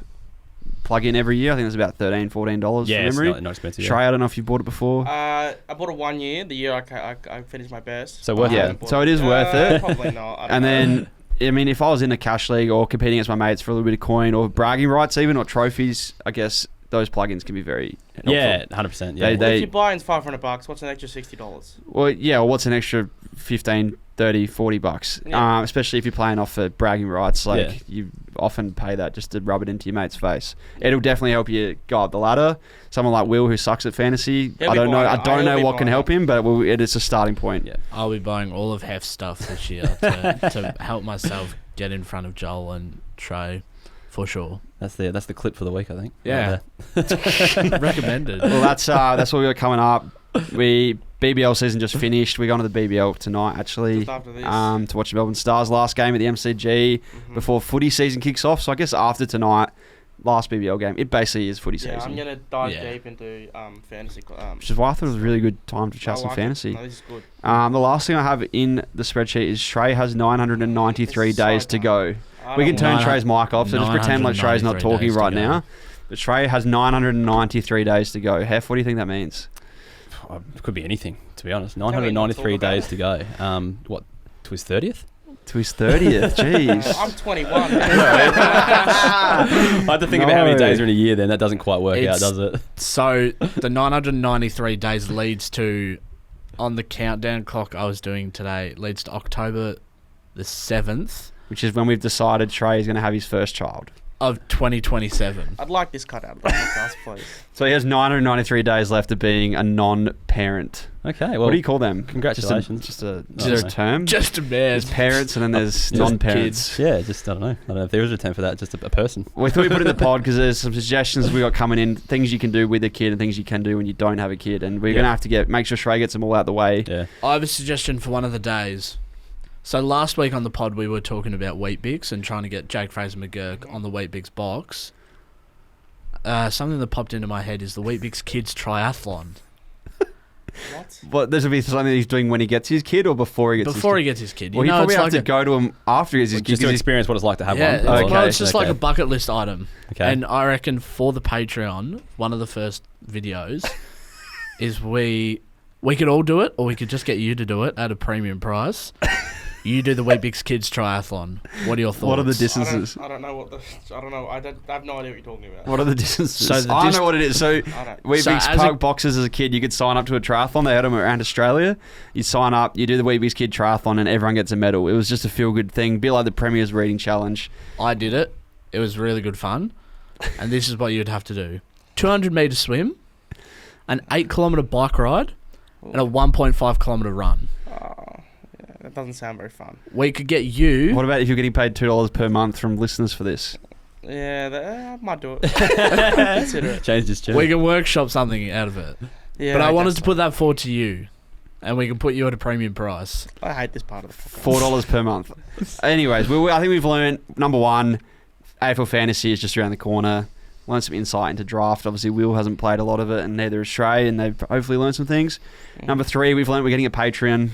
plug-in every year. I think it's about $13, $14 from memory.
It's not expensive.
Trey, I don't know if you bought it before.
I bought it 1 year. The year I finished my best.
So worth it.
So it is worth it.
Probably not.
And then, I mean, if I was in a cash league or competing against my mates for a little bit of coin or bragging rights even or trophies, I guess those plugins can be very helpful.
Yeah, 100%. Yeah.
If you buy in $500, what's an extra $60?
Well, what's an extra $15, $30, $40? Yeah. Especially if you're playing off for bragging rights, you often pay that just to rub it into your mate's face. It'll definitely help you go up the ladder. Someone like Will who sucks at fantasy, I don't know what can help him, but it is a starting point.
Yeah. I'll be buying all of Heff's stuff this year to help myself get in front of Joel and Trey. For sure.
That's the clip for the week, I think.
Yeah. Recommended.
Well, that's what we got coming up. BBL season just finished. We're going to the BBL tonight, actually, to watch the Melbourne Stars last game at the MCG before footy season kicks off. So I guess after tonight, last BBL game, it basically is footy season.
I'm going to dive deep into fantasy.
Which is why I thought it was a really good time to chat some fantasy.
No, this is good.
The last thing I have in the spreadsheet is Trey has 993 days to go. We can turn Trey's mic off, so just pretend like Trey's not talking right now. Australia has 993 days to go. Heff, what do you think that means?
It could be anything, to be honest. 993 days to go. What, to his 30th?
To his 30th, jeez.
I'm 21.
I have to think about how many days are in a year then. That doesn't quite work out, does it?
So the 993 days leads to, on the countdown clock I was doing today, leads to October the 7th.
Which is when we've decided Trey is going to have his first child.
Of 2027.
I'd like this cut out of the podcast, please.
So he has 993 days left of being a non-parent.
Okay, well...
What do you call them?
Congratulations.
Just a term?
Just a man.
There's parents and then there's non-parents.
Yeah, just, I don't know if there is a term for that, just a person.
We thought we'd put in the pod because there's some suggestions we got coming in, things you can do with a kid and things you can do when you don't have a kid. And we're going to have to make sure Shrey gets them all out the way.
Yeah.
I have a suggestion for one of the days. So last week on the pod we were talking about Weet-Bix and trying to get Jake Fraser-McGurk on the Weet-Bix box. Something that popped into my head is the Weet-Bix Kids Triathlon.
What? This will be something he's doing when he gets his kid or before he gets his kid?
Before he gets his kid.
Well, he probably have to go to him after he gets his kid.
Just to experience what it's like to have one.
Well, it's just like a bucket list item.
Okay.
And I reckon for the Patreon, one of the first videos is we could all do it or we could just get you to do it at a premium price. You do the Weet-Bix Kids Triathlon. What are your thoughts?
What are the distances?
I don't know I have no idea what you're talking about.
What are the distances?
So
I know what it is. So Weet-Bix Park boxes as a kid, you could sign up to a triathlon. They had them around Australia. You sign up, you do the Weet-Bix Kid Triathlon, and everyone gets a medal. It was just a feel-good thing. Be like the Premier's Reading Challenge.
I did it. It was really good fun. And this is what you'd have to do. 200-metre swim, an 8-kilometre bike ride, and a 1.5-kilometre run.
That doesn't sound very fun.
We could get you...
What about if you're getting paid $2 per month from listeners for this?
Yeah, I might do it. Consider it.
Change this tune.
We can workshop something out of it.
Yeah,
but I wanted to put that forward to you. And we can put you at a premium price.
I hate this part of the podcast.
$4 per month. Anyways, I think we've learned, number one, AFL Fantasy is just around the corner. Learned some insight into draft. Obviously, Will hasn't played a lot of it, and neither has Shrey, and they've hopefully learned some things. Number three, we've learned we're getting a Patreon.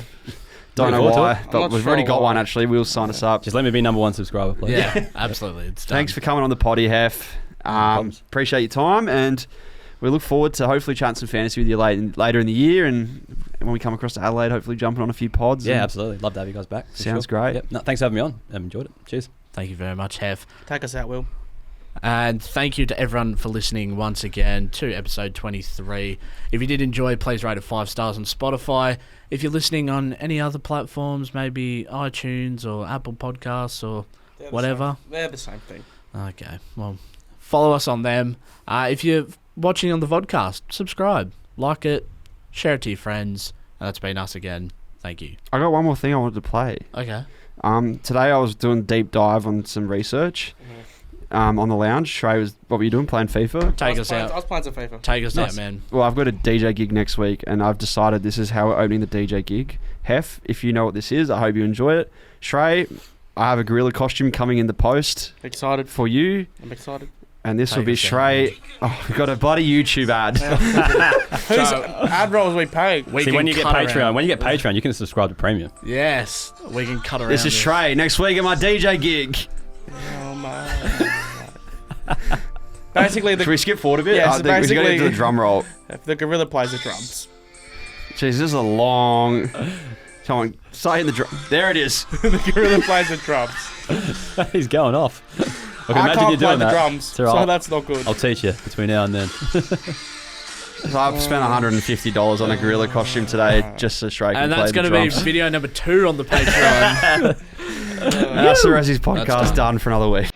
Don't know why, but we've already got one, actually. Will's signed us up.
Just let me be number one subscriber, please.
Yeah, absolutely. It's done.
Thanks for coming on the potty, Heff. Appreciate your time, and we look forward to hopefully chatting some fantasy with you later in the year, and when we come across to Adelaide, hopefully jumping on a few pods.
Yeah, absolutely. Love to have you guys back.
Sounds great.
Yep. No, thanks for having me on. I've enjoyed it. Cheers.
Thank you very much, Heff.
Take us out, Will.
And thank you to everyone for listening once again to episode 23. If you did enjoy, please rate it 5 stars on Spotify. If you're listening on any other platforms, maybe iTunes or Apple Podcasts or whatever.
They're the same thing.
Okay, well, follow us on them. If you're watching on the vodcast, subscribe, like it, share it to your friends. And that's been us again. Thank you.
I got one more thing I wanted to play.
Okay.
Today I was doing a deep dive on some research. On the lounge. Shrey, what were you doing? Playing FIFA?
Take us out.
I was playing some FIFA.
Take us out, man.
Well, I've got a DJ gig next week, and I've decided this is how we're opening the DJ gig. Heff, if you know what this is, I hope you enjoy it. Shrey, I have a gorilla costume coming in the post.
Excited.
For you.
I'm excited.
And this will be Shrey. Oh, we've got a bloody YouTube ad.
Whose ad rolls we paying?
See, when you get Patreon, you can subscribe to Premium.
Yes, we can cut around.
This is Shrey next week at my DJ gig.
Oh my! Basically,
should we skip forward a bit?
Yeah,
I think we got to do the drum roll.
If the gorilla plays the drums.
Jeez, this is a long. Come on, start hitting the drum. There it is.
The gorilla plays the drums.
He's going off.
I can't play the drums,
so
that's not good.
I'll teach you between now and then.
So I've spent $150 on a gorilla costume today just so Shrey can play the drums.
And that's going to be video number 2 on the Patreon.
That's the Ressies Podcast done for another week.